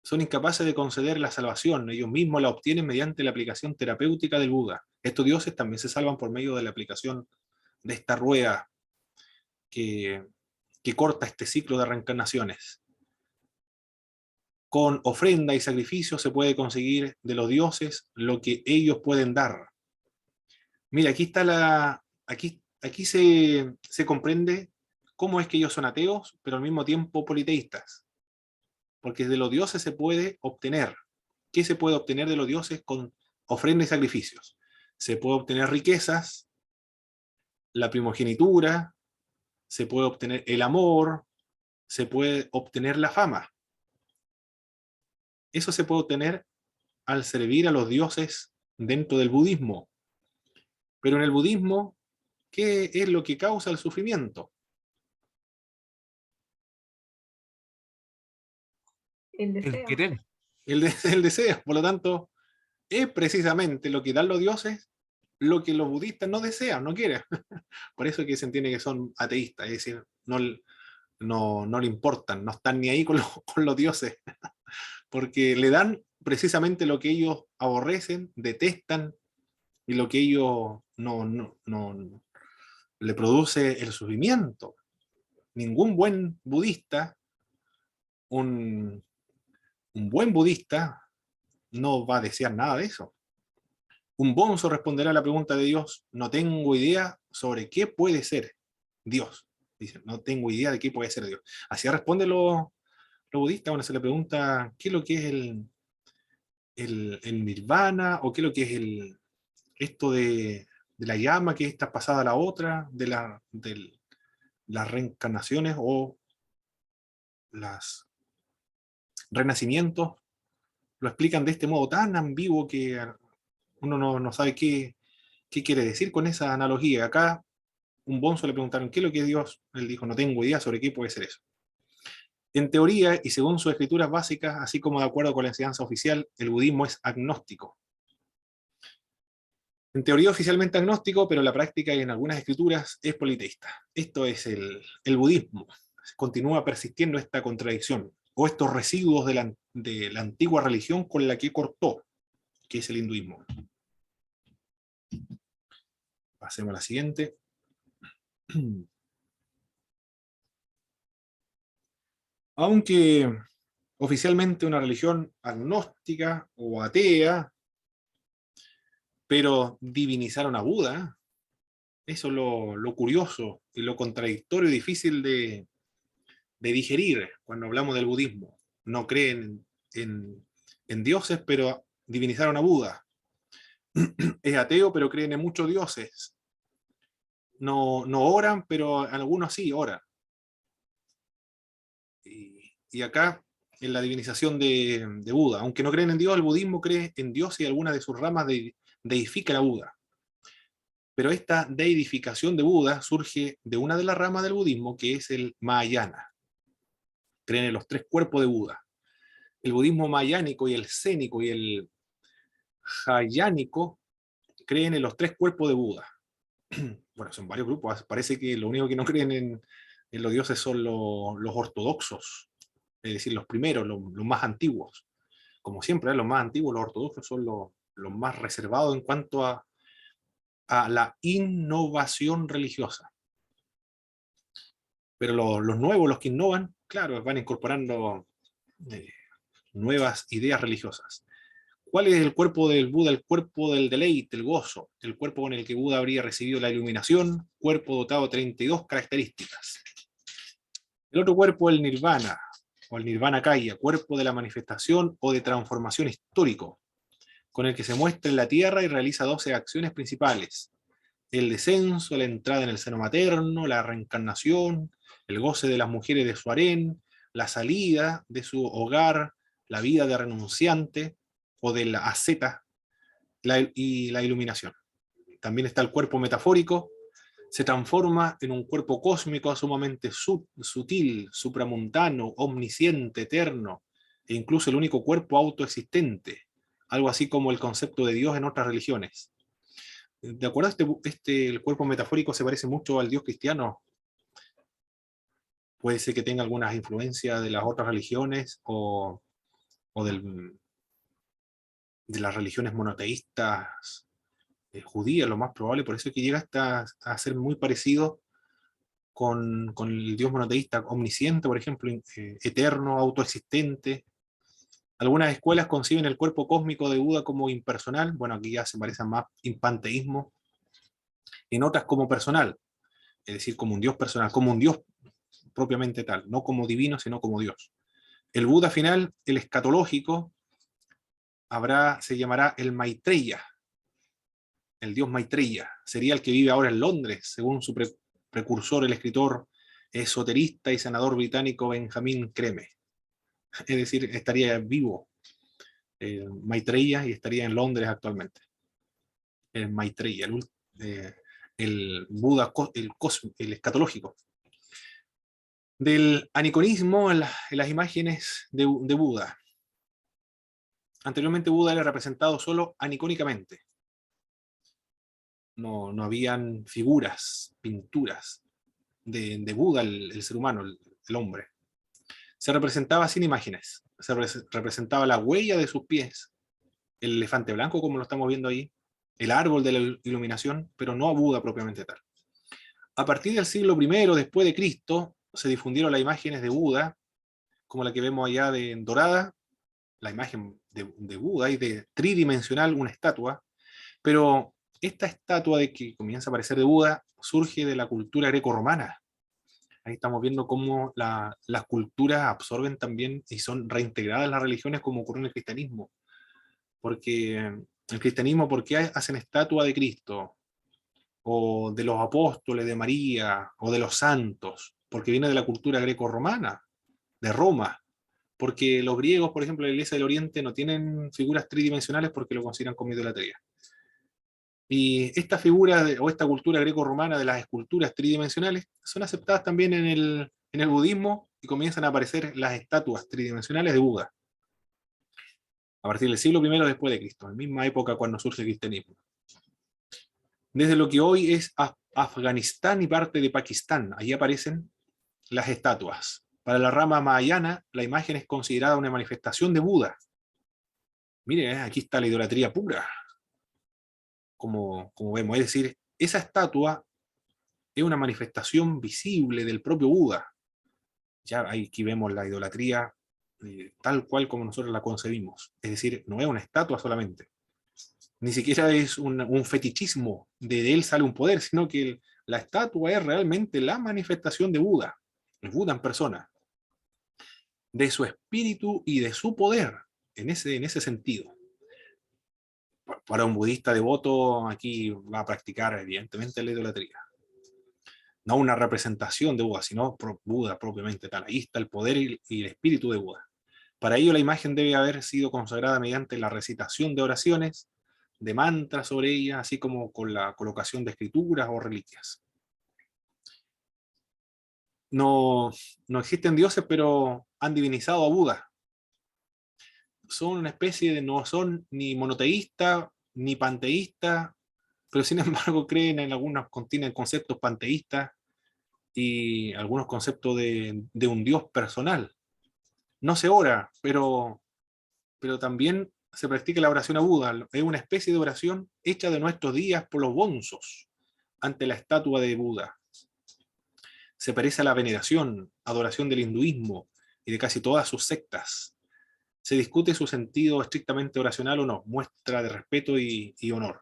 Son incapaces de conceder la salvación, ellos mismos la obtienen mediante la aplicación terapéutica del Buda. Estos dioses también se salvan por medio de la aplicación de esta rueda que corta este ciclo de reencarnaciones. Con ofrenda y sacrificio se puede conseguir de los dioses lo que ellos pueden dar. Mira, aquí se comprende cómo es que ellos son ateos, pero al mismo tiempo politeístas. Porque de los dioses se puede obtener. ¿Qué se puede obtener de los dioses con ofrenda y sacrificios? Se puede obtener riquezas, la primogenitura, se puede obtener el amor, se puede obtener la fama. Eso se puede obtener al servir a los dioses dentro del budismo. Pero en el budismo, ¿qué es lo que causa el sufrimiento? El El deseo. querer. El deseo. Por lo tanto, es precisamente lo que dan los dioses lo que los budistas no desean, no quieren. Por eso es que se entiende que son ateístas, es decir, no le importan, no están ni ahí con los dioses, porque le dan precisamente lo que ellos aborrecen, detestan, y lo que ellos no le produce el sufrimiento. Ningún buen budista, un buen budista, no va a desear nada de eso. Un bonzo responderá a la pregunta de Dios: no tengo idea sobre qué puede ser Dios. Dice, no tengo idea de qué puede ser Dios. Así responden los budistas cuando se le pregunta qué es lo que es el nirvana, o qué es lo que es esto de la llama, que esta pasada a la otra, de las reencarnaciones o los renacimientos. Lo explican de este modo tan ambiguo que uno no sabe qué quiere decir con esa analogía. Acá un bonzo le preguntaron ¿qué es lo que es Dios? Él dijo, no tengo idea sobre qué puede ser eso. En teoría, y según sus escrituras básicas, así como de acuerdo con la enseñanza oficial, el budismo es agnóstico. En teoría oficialmente agnóstico, pero en la práctica y en algunas escrituras es politeísta. Esto es el budismo. Continúa persistiendo esta contradicción, o estos residuos de la antigua religión con la que cortó, que es el hinduismo. Pasemos a la siguiente. Aunque oficialmente una religión agnóstica o atea, pero divinizaron a Buda. Eso es lo curioso y lo contradictorio y difícil de digerir cuando hablamos del budismo. No creen en dioses, pero divinizaron a Buda. Es ateo, pero creen en muchos dioses. No oran, pero algunos sí oran. Y acá, en la divinización de Buda, aunque no creen en Dios, el budismo cree en Dios y alguna de sus ramas deifican a Buda. Pero esta deidificación de Buda surge de una de las ramas del budismo, que es el Mahayana. Creen en los 3 cuerpos de Buda. El budismo mahayánico y el cénico y el jayánico creen en los 3 cuerpos de Buda. Bueno, son varios grupos. Parece que lo único que no creen en los dioses son los ortodoxos, es decir, los primeros, los más antiguos. Como siempre, los más antiguos, los ortodoxos, son los más reservados en cuanto a la innovación religiosa. Pero los nuevos, los que innovan, claro, van incorporando nuevas ideas religiosas. ¿Cuál es el cuerpo del Buda? El cuerpo del deleite, el gozo, el cuerpo con el que Buda habría recibido la iluminación, cuerpo dotado de 32 características. El otro cuerpo, el nirvana, o el nirvana kaya, cuerpo de la manifestación o de transformación histórico, con el que se muestra en la tierra y realiza 12 acciones principales: el descenso, la entrada en el seno materno, la reencarnación, el goce de las mujeres de su harén, la salida de su hogar, la vida de renunciante o de la asceta, y la iluminación. También está el cuerpo metafórico, se transforma en un cuerpo cósmico sumamente sutil, supramuntano, omnisciente, eterno, e incluso el único cuerpo autoexistente, algo así como el concepto de Dios en otras religiones. de acuerdo a el cuerpo metafórico se parece mucho al Dios cristiano. Puede ser que tenga algunas influencias de las otras religiones o de las religiones monoteístas judías, lo más probable. Por eso es que llega hasta a ser muy parecido con el Dios monoteísta omnisciente, por ejemplo, eterno, autoexistente. Algunas escuelas conciben el cuerpo cósmico de Buda como impersonal, bueno, aquí ya se parece más en panteísmo, en otras como personal, es decir, como un Dios personal, como un Dios propiamente tal, no como divino, sino como Dios. El Buda final, el escatológico, se llamará el Maitreya, el Dios Maitreya, sería el que vive ahora en Londres, según su precursor, el escritor esoterista y senador británico Benjamin Creme. Es decir, estaría vivo Maitreya y estaría en Londres actualmente. El Maitreya, el Buda, el escatológico. Del aniconismo en las imágenes de Buda. Anteriormente Buda era representado solo anicónicamente. No habían figuras, pinturas de Buda, el ser humano, el hombre. Se representaba sin imágenes. Se representaba la huella de sus pies, el elefante blanco, como lo estamos viendo ahí, el árbol de la iluminación, pero no a Buda propiamente tal. A partir del siglo I después de Cristo, se difundieron las imágenes de Buda, como la que vemos allá de dorada, la imagen de Buda y de tridimensional, una estatua, pero esta estatua de que comienza a aparecer de Buda surge de la cultura greco-romana. Ahí estamos viendo cómo las culturas absorben también y son reintegradas en las religiones, como ocurrió en el cristianismo. Porque el cristianismo, ¿por qué hacen estatua de Cristo? O de los apóstoles, de María, o de los santos, porque viene de la cultura greco-romana, de Roma, porque los griegos, por ejemplo, la Iglesia del Oriente no tienen figuras tridimensionales porque lo consideran como idolatría. Y esta figura o esta cultura greco-romana de las esculturas tridimensionales son aceptadas también en el budismo y comienzan a aparecer las estatuas tridimensionales de Buda, a partir del siglo I después de Cristo, en la misma época cuando surge el cristianismo. Desde lo que hoy es Afganistán y parte de Pakistán, allí aparecen las estatuas. Para la rama mahayana, la imagen es considerada una manifestación de Buda. Mire, aquí está la idolatría pura, como vemos. Es decir, esa estatua es una manifestación visible del propio Buda. Ya aquí vemos la idolatría tal cual como nosotros la concebimos. Es decir, no es una estatua solamente. Ni siquiera es un fetichismo, de él sale un poder, sino que la estatua es realmente la manifestación de Buda, el Buda en persona, de su espíritu y de su poder, en ese sentido. Para un budista devoto, aquí va a practicar evidentemente la idolatría. No una representación de Buda, sino Buda propiamente tal. Ahí está el poder y el espíritu de Buda. Para ello la imagen debe haber sido consagrada mediante la recitación de oraciones, de mantras sobre ella, así como con la colocación de escrituras o reliquias. No existen dioses, pero han divinizado a Buda. Son una especie no son ni monoteístas, ni panteístas, pero sin embargo creen en algunos conceptos panteístas y algunos conceptos de un Dios personal. No se ora, pero también se practica la oración a Buda. Es una especie de oración hecha de nuestros días por los bonzos ante la estatua de Buda. Se parece a la veneración, adoración del hinduismo y de casi todas sus sectas. Se discute su sentido estrictamente oracional o no, muestra de respeto y honor.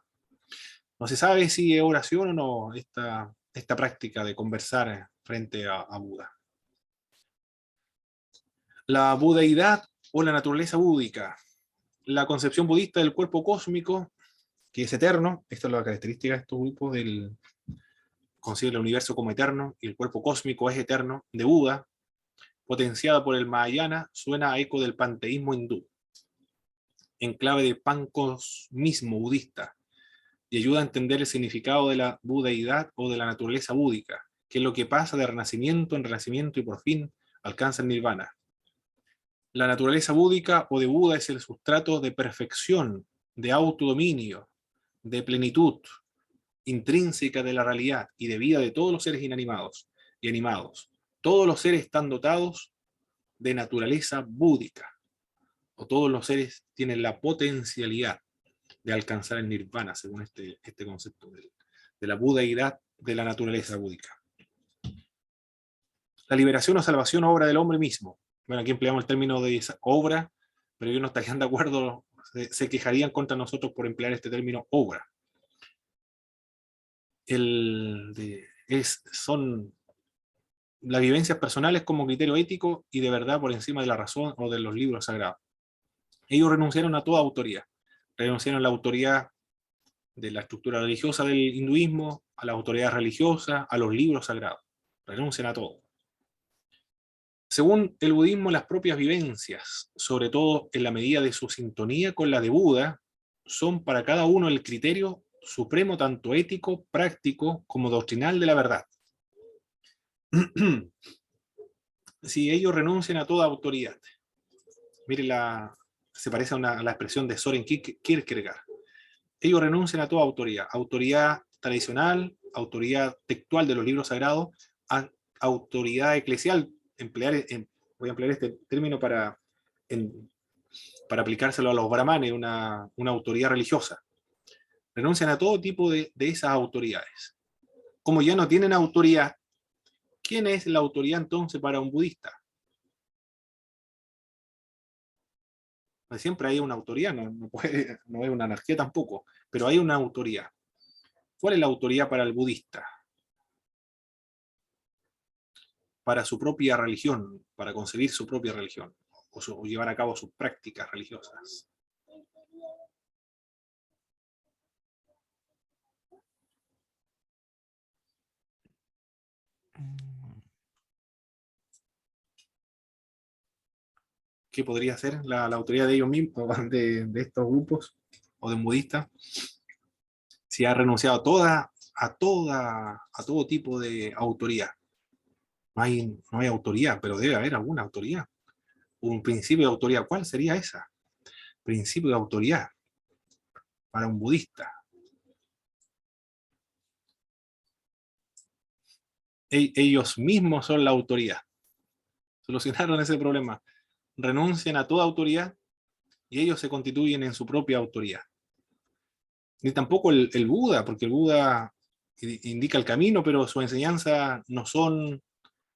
No se sabe si es oración o no esta práctica de conversar frente a Buda. La budeidad o la naturaleza búdica. La concepción budista del cuerpo cósmico, que es eterno, esta es la característica de estos grupos, considera el universo como eterno, y el cuerpo cósmico es eterno, de Buda, potenciada por el Mahayana, suena a eco del panteísmo hindú, en clave de pancosmismo budista, y ayuda a entender el significado de la budeidad o de la naturaleza búdica, que es lo que pasa de renacimiento en renacimiento y por fin alcanza el nirvana. La naturaleza búdica o de Buda es el sustrato de perfección, de autodominio, de plenitud, intrínseca de la realidad y de vida de todos los seres inanimados y animados. Todos los seres están dotados de naturaleza búdica, o todos los seres tienen la potencialidad de alcanzar el nirvana, según este concepto de la budeidad de la naturaleza búdica. La liberación o salvación obra del hombre mismo. Bueno, aquí empleamos el término de obra, pero ellos no estarían de acuerdo, se quejarían contra nosotros por emplear este término obra. Son las vivencias personales como criterio ético y de verdad por encima de la razón o de los libros sagrados. Ellos renunciaron a toda autoridad. Renunciaron a la autoridad de la estructura religiosa del hinduismo, a la autoridad religiosa, a los libros sagrados. Renuncian a todo. Según el budismo, las propias vivencias, sobre todo en la medida de su sintonía con la de Buda, son para cada uno el criterio supremo tanto ético, práctico, como doctrinal de la verdad. Si ellos renuncian a toda autoridad, mire, se parece a la expresión de Soren Kierkegaard. Ellos renuncian a toda autoridad, autoridad tradicional, autoridad textual de los libros sagrados, a autoridad eclesial. Voy a emplear este término para aplicárselo a los brahmanes, una autoridad religiosa. Renuncian a todo tipo de esas autoridades. Como ya no tienen autoridad, ¿quién es la autoridad entonces para un budista? Siempre hay una autoridad, no es una anarquía tampoco, pero hay una autoridad. ¿Cuál es la autoridad para el budista? Para su propia religión, para concebir su propia religión, o llevar a cabo sus prácticas religiosas. ¿Qué podría ser la autoridad de ellos mismos, de estos grupos, o de un budista? Si ha renunciado a todo tipo de autoridad. No hay autoridad, pero debe haber alguna autoridad. Un principio de autoridad. ¿Cuál sería esa? Principio de autoridad para un budista. Ellos mismos son la autoridad. Solucionaron ese problema. Renuncian a toda autoridad y ellos se constituyen en su propia autoridad. Ni tampoco el Buda, porque el Buda indica el camino, pero sus enseñanzas no son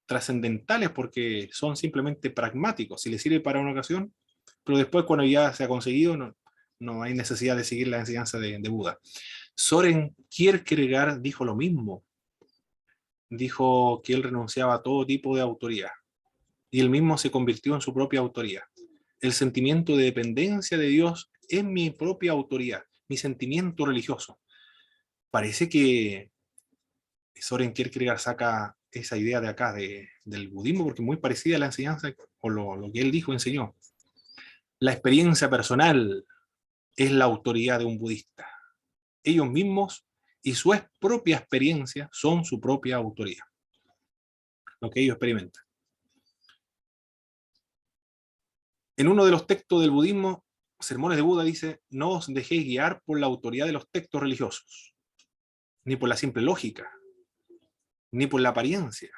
trascendentales porque son simplemente pragmáticos. Si le sirve para una ocasión, pero después cuando ya se ha conseguido, no hay necesidad de seguir la enseñanza de Buda. Soren Kierkegaard dijo lo mismo. Dijo que él renunciaba a todo tipo de autoridad y él mismo se convirtió en su propia autoridad. El sentimiento de dependencia de Dios es mi propia autoridad, mi sentimiento religioso. Parece que Soren Kierkegaard saca esa idea de acá, del budismo, porque es muy parecida a la enseñanza o lo que él dijo, enseñó. La experiencia personal es la autoridad de un budista. Ellos mismos y su propia experiencia son su propia autoridad. Lo que ellos experimentan. En uno de los textos del budismo, Sermones de Buda, dice: no os dejéis guiar por la autoridad de los textos religiosos, ni por la simple lógica, ni por la apariencia,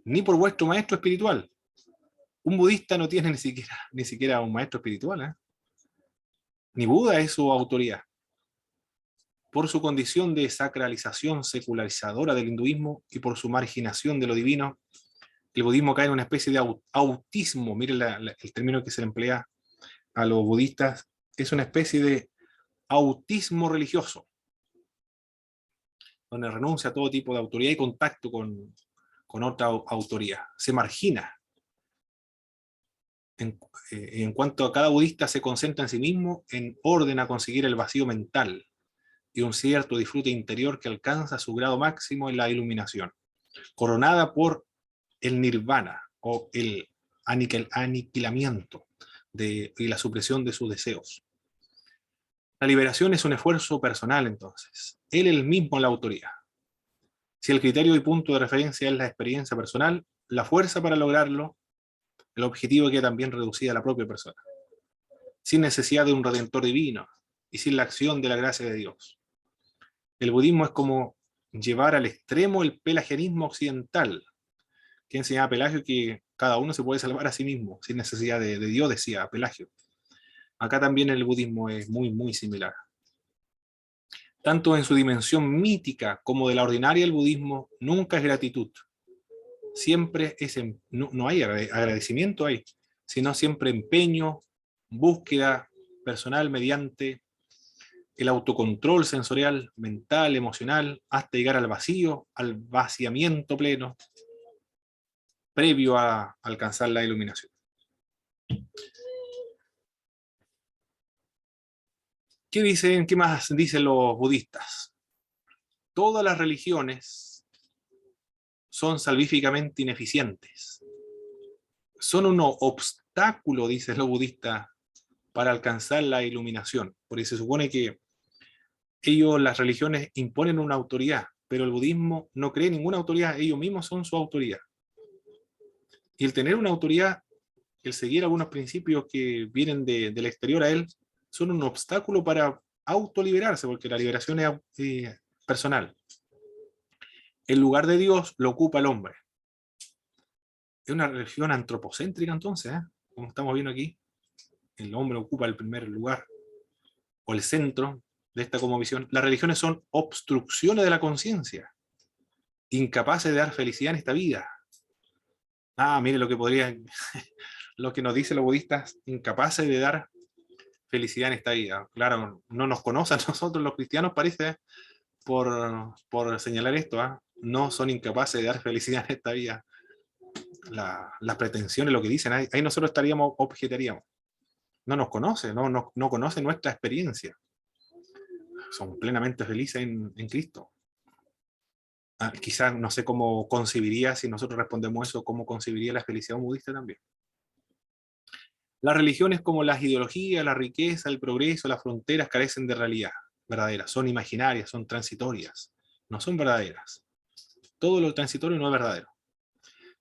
ni por vuestro maestro espiritual. Un budista no tiene ni siquiera un maestro espiritual, ¿eh? Ni Buda es su autoridad. Por su condición de sacralización secularizadora del hinduismo y por su marginación de lo divino, el budismo cae en una especie de autismo. Miren el término que se le emplea a los budistas, es una especie de autismo religioso, donde renuncia a todo tipo de autoridad y contacto con otra autoridad. Se margina. En cuanto a cada budista se concentra en sí mismo en orden a conseguir el vacío mental y un cierto disfrute interior que alcanza su grado máximo en la iluminación, coronada por el nirvana o el aniquilamiento y la supresión de sus deseos. La liberación es un esfuerzo personal, entonces. Él es el mismo la autoridad. Si el criterio y punto de referencia es la experiencia personal, la fuerza para lograrlo, el objetivo queda también reducido a la propia persona, sin necesidad de un redentor divino y sin la acción de la gracia de Dios. El budismo es como llevar al extremo el pelagianismo occidental, que enseñaba Pelagio que cada uno se puede salvar a sí mismo, sin necesidad de Dios, decía Pelagio. Acá también el budismo es muy, muy similar. Tanto en su dimensión mítica como de la ordinaria, el budismo nunca es gratitud. Siempre es, no hay agradecimiento ahí, sino siempre empeño, búsqueda personal mediante el autocontrol sensorial, mental, emocional, hasta llegar al vacío, al vaciamiento pleno, previo a alcanzar la iluminación. ¿Qué más dicen los budistas? Todas las religiones son salvíficamente ineficientes. Son un obstáculo, dicen los budistas, para alcanzar la iluminación. Porque se supone que las religiones imponen una autoridad, pero el budismo no cree ninguna autoridad, ellos mismos son su autoridad. Y el tener una autoridad, el seguir algunos principios que vienen del exterior a él, son un obstáculo para autoliberarse, porque la liberación es personal. El lugar de Dios lo ocupa el hombre. Es una religión antropocéntrica entonces, como estamos viendo aquí. El hombre ocupa el primer lugar, o el centro de esta como visión. Las religiones son obstrucciones de la conciencia, incapaces de dar felicidad en esta vida. Mire lo que nos dicen los budistas, incapaces de dar felicidad en esta vida. Claro, no nos conocen nosotros los cristianos, parece, por señalar esto, no son incapaces de dar felicidad en esta vida. Las pretensiones, lo que dicen, ahí nosotros objetaríamos. No nos conoce, no conoce nuestra experiencia. Son plenamente felices en Cristo. Quizás no sé cómo concebiría, si nosotros respondemos eso, cómo concebiría la felicidad budista también. Las religiones, como las ideologías, la riqueza, el progreso, las fronteras, carecen de realidad verdadera, son imaginarias, son transitorias, no son verdaderas. Todo lo transitorio no es verdadero.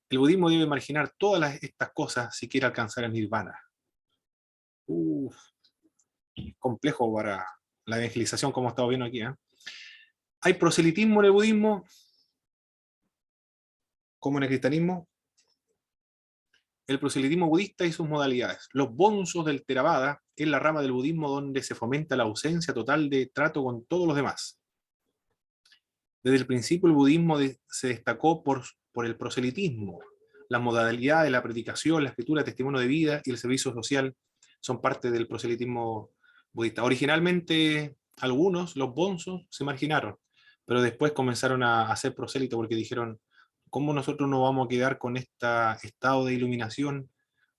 El budismo debe marginar todas estas cosas si quiere alcanzar el nirvana. Complejo para la evangelización, como estamos viendo aquí. Hay proselitismo en el budismo, como en el cristianismo. El proselitismo budista y sus modalidades. Los bonzos del Theravada es la rama del budismo donde se fomenta la ausencia total de trato con todos los demás. Desde el principio el budismo se destacó por el proselitismo. Las modalidades, la predicación, la escritura, el testimonio de vida y el servicio social son parte del proselitismo budista. Originalmente algunos, los bonzos, se marginaron, pero después comenzaron a hacer prosélito porque dijeron, ¿cómo nosotros nos vamos a quedar con este estado de iluminación?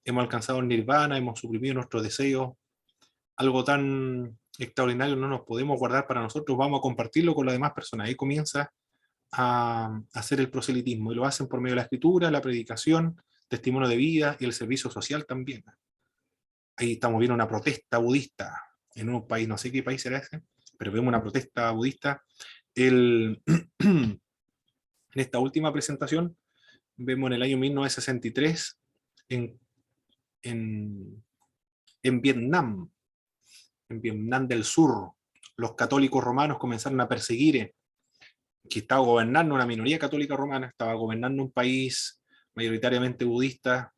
Hemos alcanzado el nirvana, hemos suprimido nuestros deseos, algo tan extraordinario no nos podemos guardar para nosotros, vamos a compartirlo con las demás personas. Ahí comienza a hacer el proselitismo, y lo hacen por medio de la escritura, la predicación, testimonio de vida y el servicio social también. Ahí estamos viendo una protesta budista en un país, no sé qué país será ese, pero vemos una protesta budista. En esta última presentación vemos en el año 1963 en Vietnam, en Vietnam del Sur, los católicos romanos comenzaron a perseguir, que estaba gobernando una minoría católica romana, estaba gobernando un país mayoritariamente budista,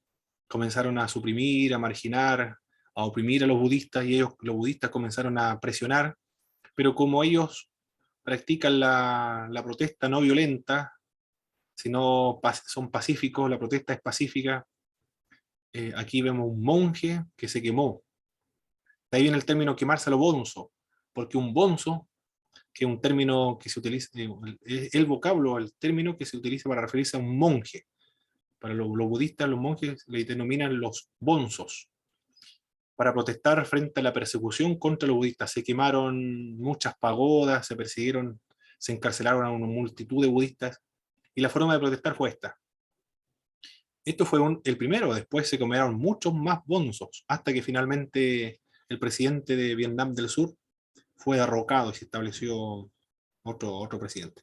comenzaron a suprimir, a marginar, a oprimir a los budistas, y los budistas comenzaron a presionar, pero como ellos practican la protesta no violenta, sino son pacíficos, la protesta es pacífica, aquí vemos un monje que se quemó. De ahí viene el término quemarse a lo bonzo, porque un bonzo, que es un término que se utiliza, el vocablo, el término que se utiliza para referirse a un monje. Para los budistas, los monjes le denominan los bonzos, para protestar frente a la persecución contra los budistas. Se quemaron muchas pagodas, se persiguieron, se encarcelaron a una multitud de budistas, y la forma de protestar fue esta. Esto fue el primero, después se quemaron muchos más bonzos, hasta que finalmente el presidente de Vietnam del Sur fue derrocado y se estableció otro presidente.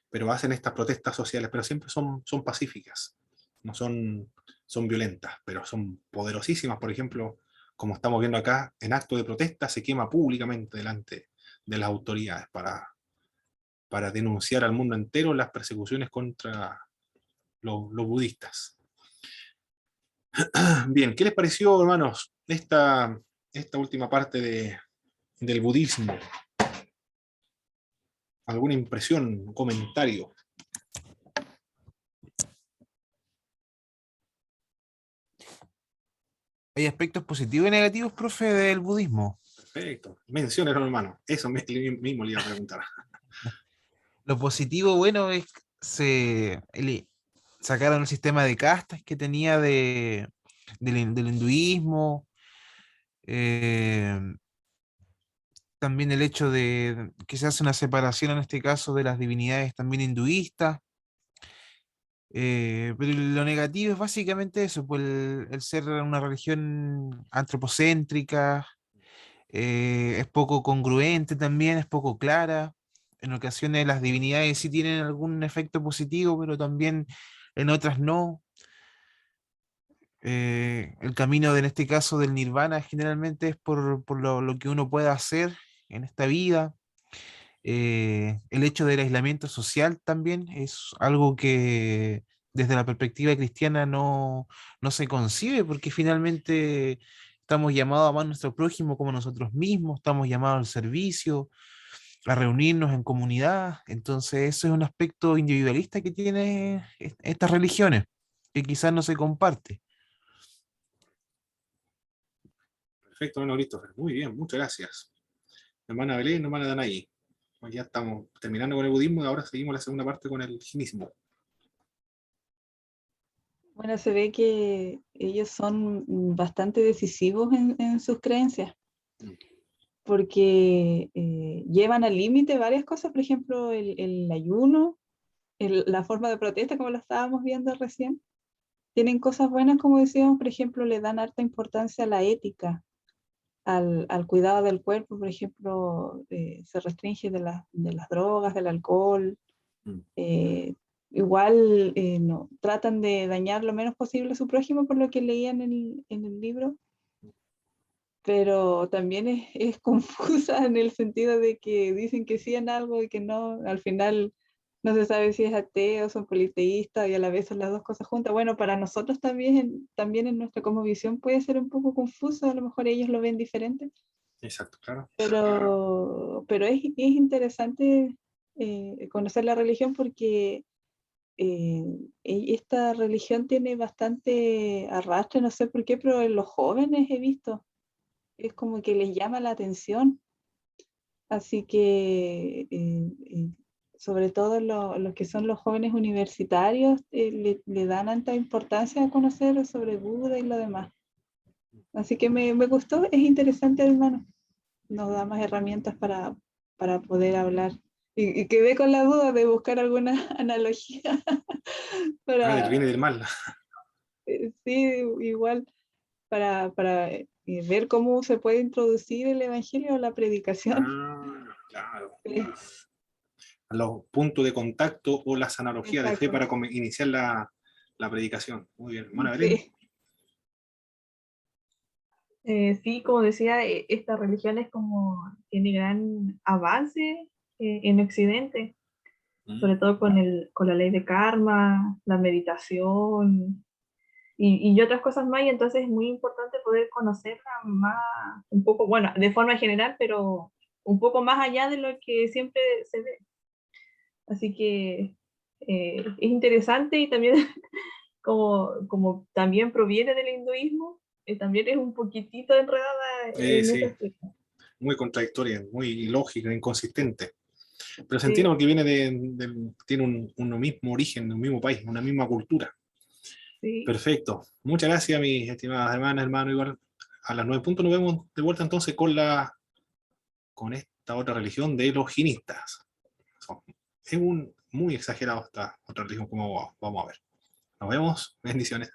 Pero hacen estas protestas sociales, pero siempre son pacíficas, no son violentas, pero son poderosísimas. Por ejemplo, como estamos viendo acá, en acto de protesta se quema públicamente delante de las autoridades para para denunciar al mundo entero las persecuciones contra los budistas. Bien, ¿qué les pareció, hermanos, esta última parte del budismo? ¿Alguna impresión, un comentario? ¿Hay aspectos positivos y negativos, profe, del budismo? Perfecto. Menciónelo, hermano. Eso mismo le iba a preguntar. Lo positivo, bueno, es que sacaron el sistema de castas que tenía del hinduismo. eh, También el hecho de que se hace una separación en este caso de las divinidades también hinduistas. Pero lo negativo es básicamente eso, pues el ser una religión antropocéntrica, es poco congruente también, es poco clara. En ocasiones las divinidades sí tienen algún efecto positivo, pero también en otras no. El camino en este caso del nirvana generalmente es por lo que uno pueda hacer en esta vida. El hecho del aislamiento social también es algo que desde la perspectiva cristiana no se concibe, porque finalmente estamos llamados a amar a nuestro prójimo como nosotros mismos, estamos llamados al servicio, a reunirnos en comunidad. Entonces eso es un aspecto individualista que tiene estas religiones, que quizás no se comparte. Perfecto, hermano Christopher. Muy bien, muchas gracias. Hermana Belén, hermana Danaí. Pues ya estamos terminando con el budismo y ahora seguimos la segunda parte con el jainismo. Bueno, se ve que ellos son bastante decisivos en sus creencias, Mm. porque llevan al límite varias cosas, por ejemplo, el ayuno, la forma de protesta, como lo estábamos viendo recién. Tienen cosas buenas, como decíamos, por ejemplo, le dan harta importancia a la ética, al cuidado del cuerpo, por ejemplo, se restringe de las drogas, del alcohol. Mm. Igual no, tratan de dañar lo menos posible a su prójimo, por lo que leían en el libro, pero también es confusa en el sentido de que dicen que sí en algo y que no, al final no se sabe si es ateo, son politeístas y a la vez son las dos cosas juntas. Bueno, para nosotros también en nuestra cosmovisión puede ser un poco confuso, a lo mejor ellos lo ven diferente, Exacto, claro. pero es interesante conocer la religión porque esta religión tiene bastante arrastre, no sé por qué, pero en los jóvenes he visto, es como que les llama la atención. Así que, sobre todo los que son los jóvenes universitarios, le dan tanta importancia a conocer sobre Buda y lo demás. Así que me gustó, es interesante, hermano. Nos da más herramientas para poder hablar. Y quedé con la duda de buscar alguna analogía Del bien y para, del mal. sí, igual, para ver cómo se puede introducir el evangelio o la predicación. Ah, claro. Sí, Los puntos de contacto o las analogías de fe exacto. para iniciar la predicación. Muy bien, hermana Belén. Sí, Sí, como decía, esta religión es como, tiene gran avance en Occidente, sobre todo con la ley de karma, la meditación y otras cosas más, y entonces es muy importante poder conocerla más, un poco, bueno, de forma general, pero un poco más allá de lo que siempre se ve. Así que es interesante y también como también proviene del hinduismo, también es un poquitito enredada en ese Sí, aspecto. muy contradictoria, muy ilógica, inconsistente. Pero se entiende Sí, porque tiene un mismo origen, un mismo país, una misma cultura. sí. Perfecto. Muchas gracias, mis estimadas hermanas, hermanos. Igual a las 9 puntos nos vemos de vuelta entonces con esta otra religión de los jinistas. Es muy exagerado esta otra religión, como vamos a ver. Nos vemos. Bendiciones.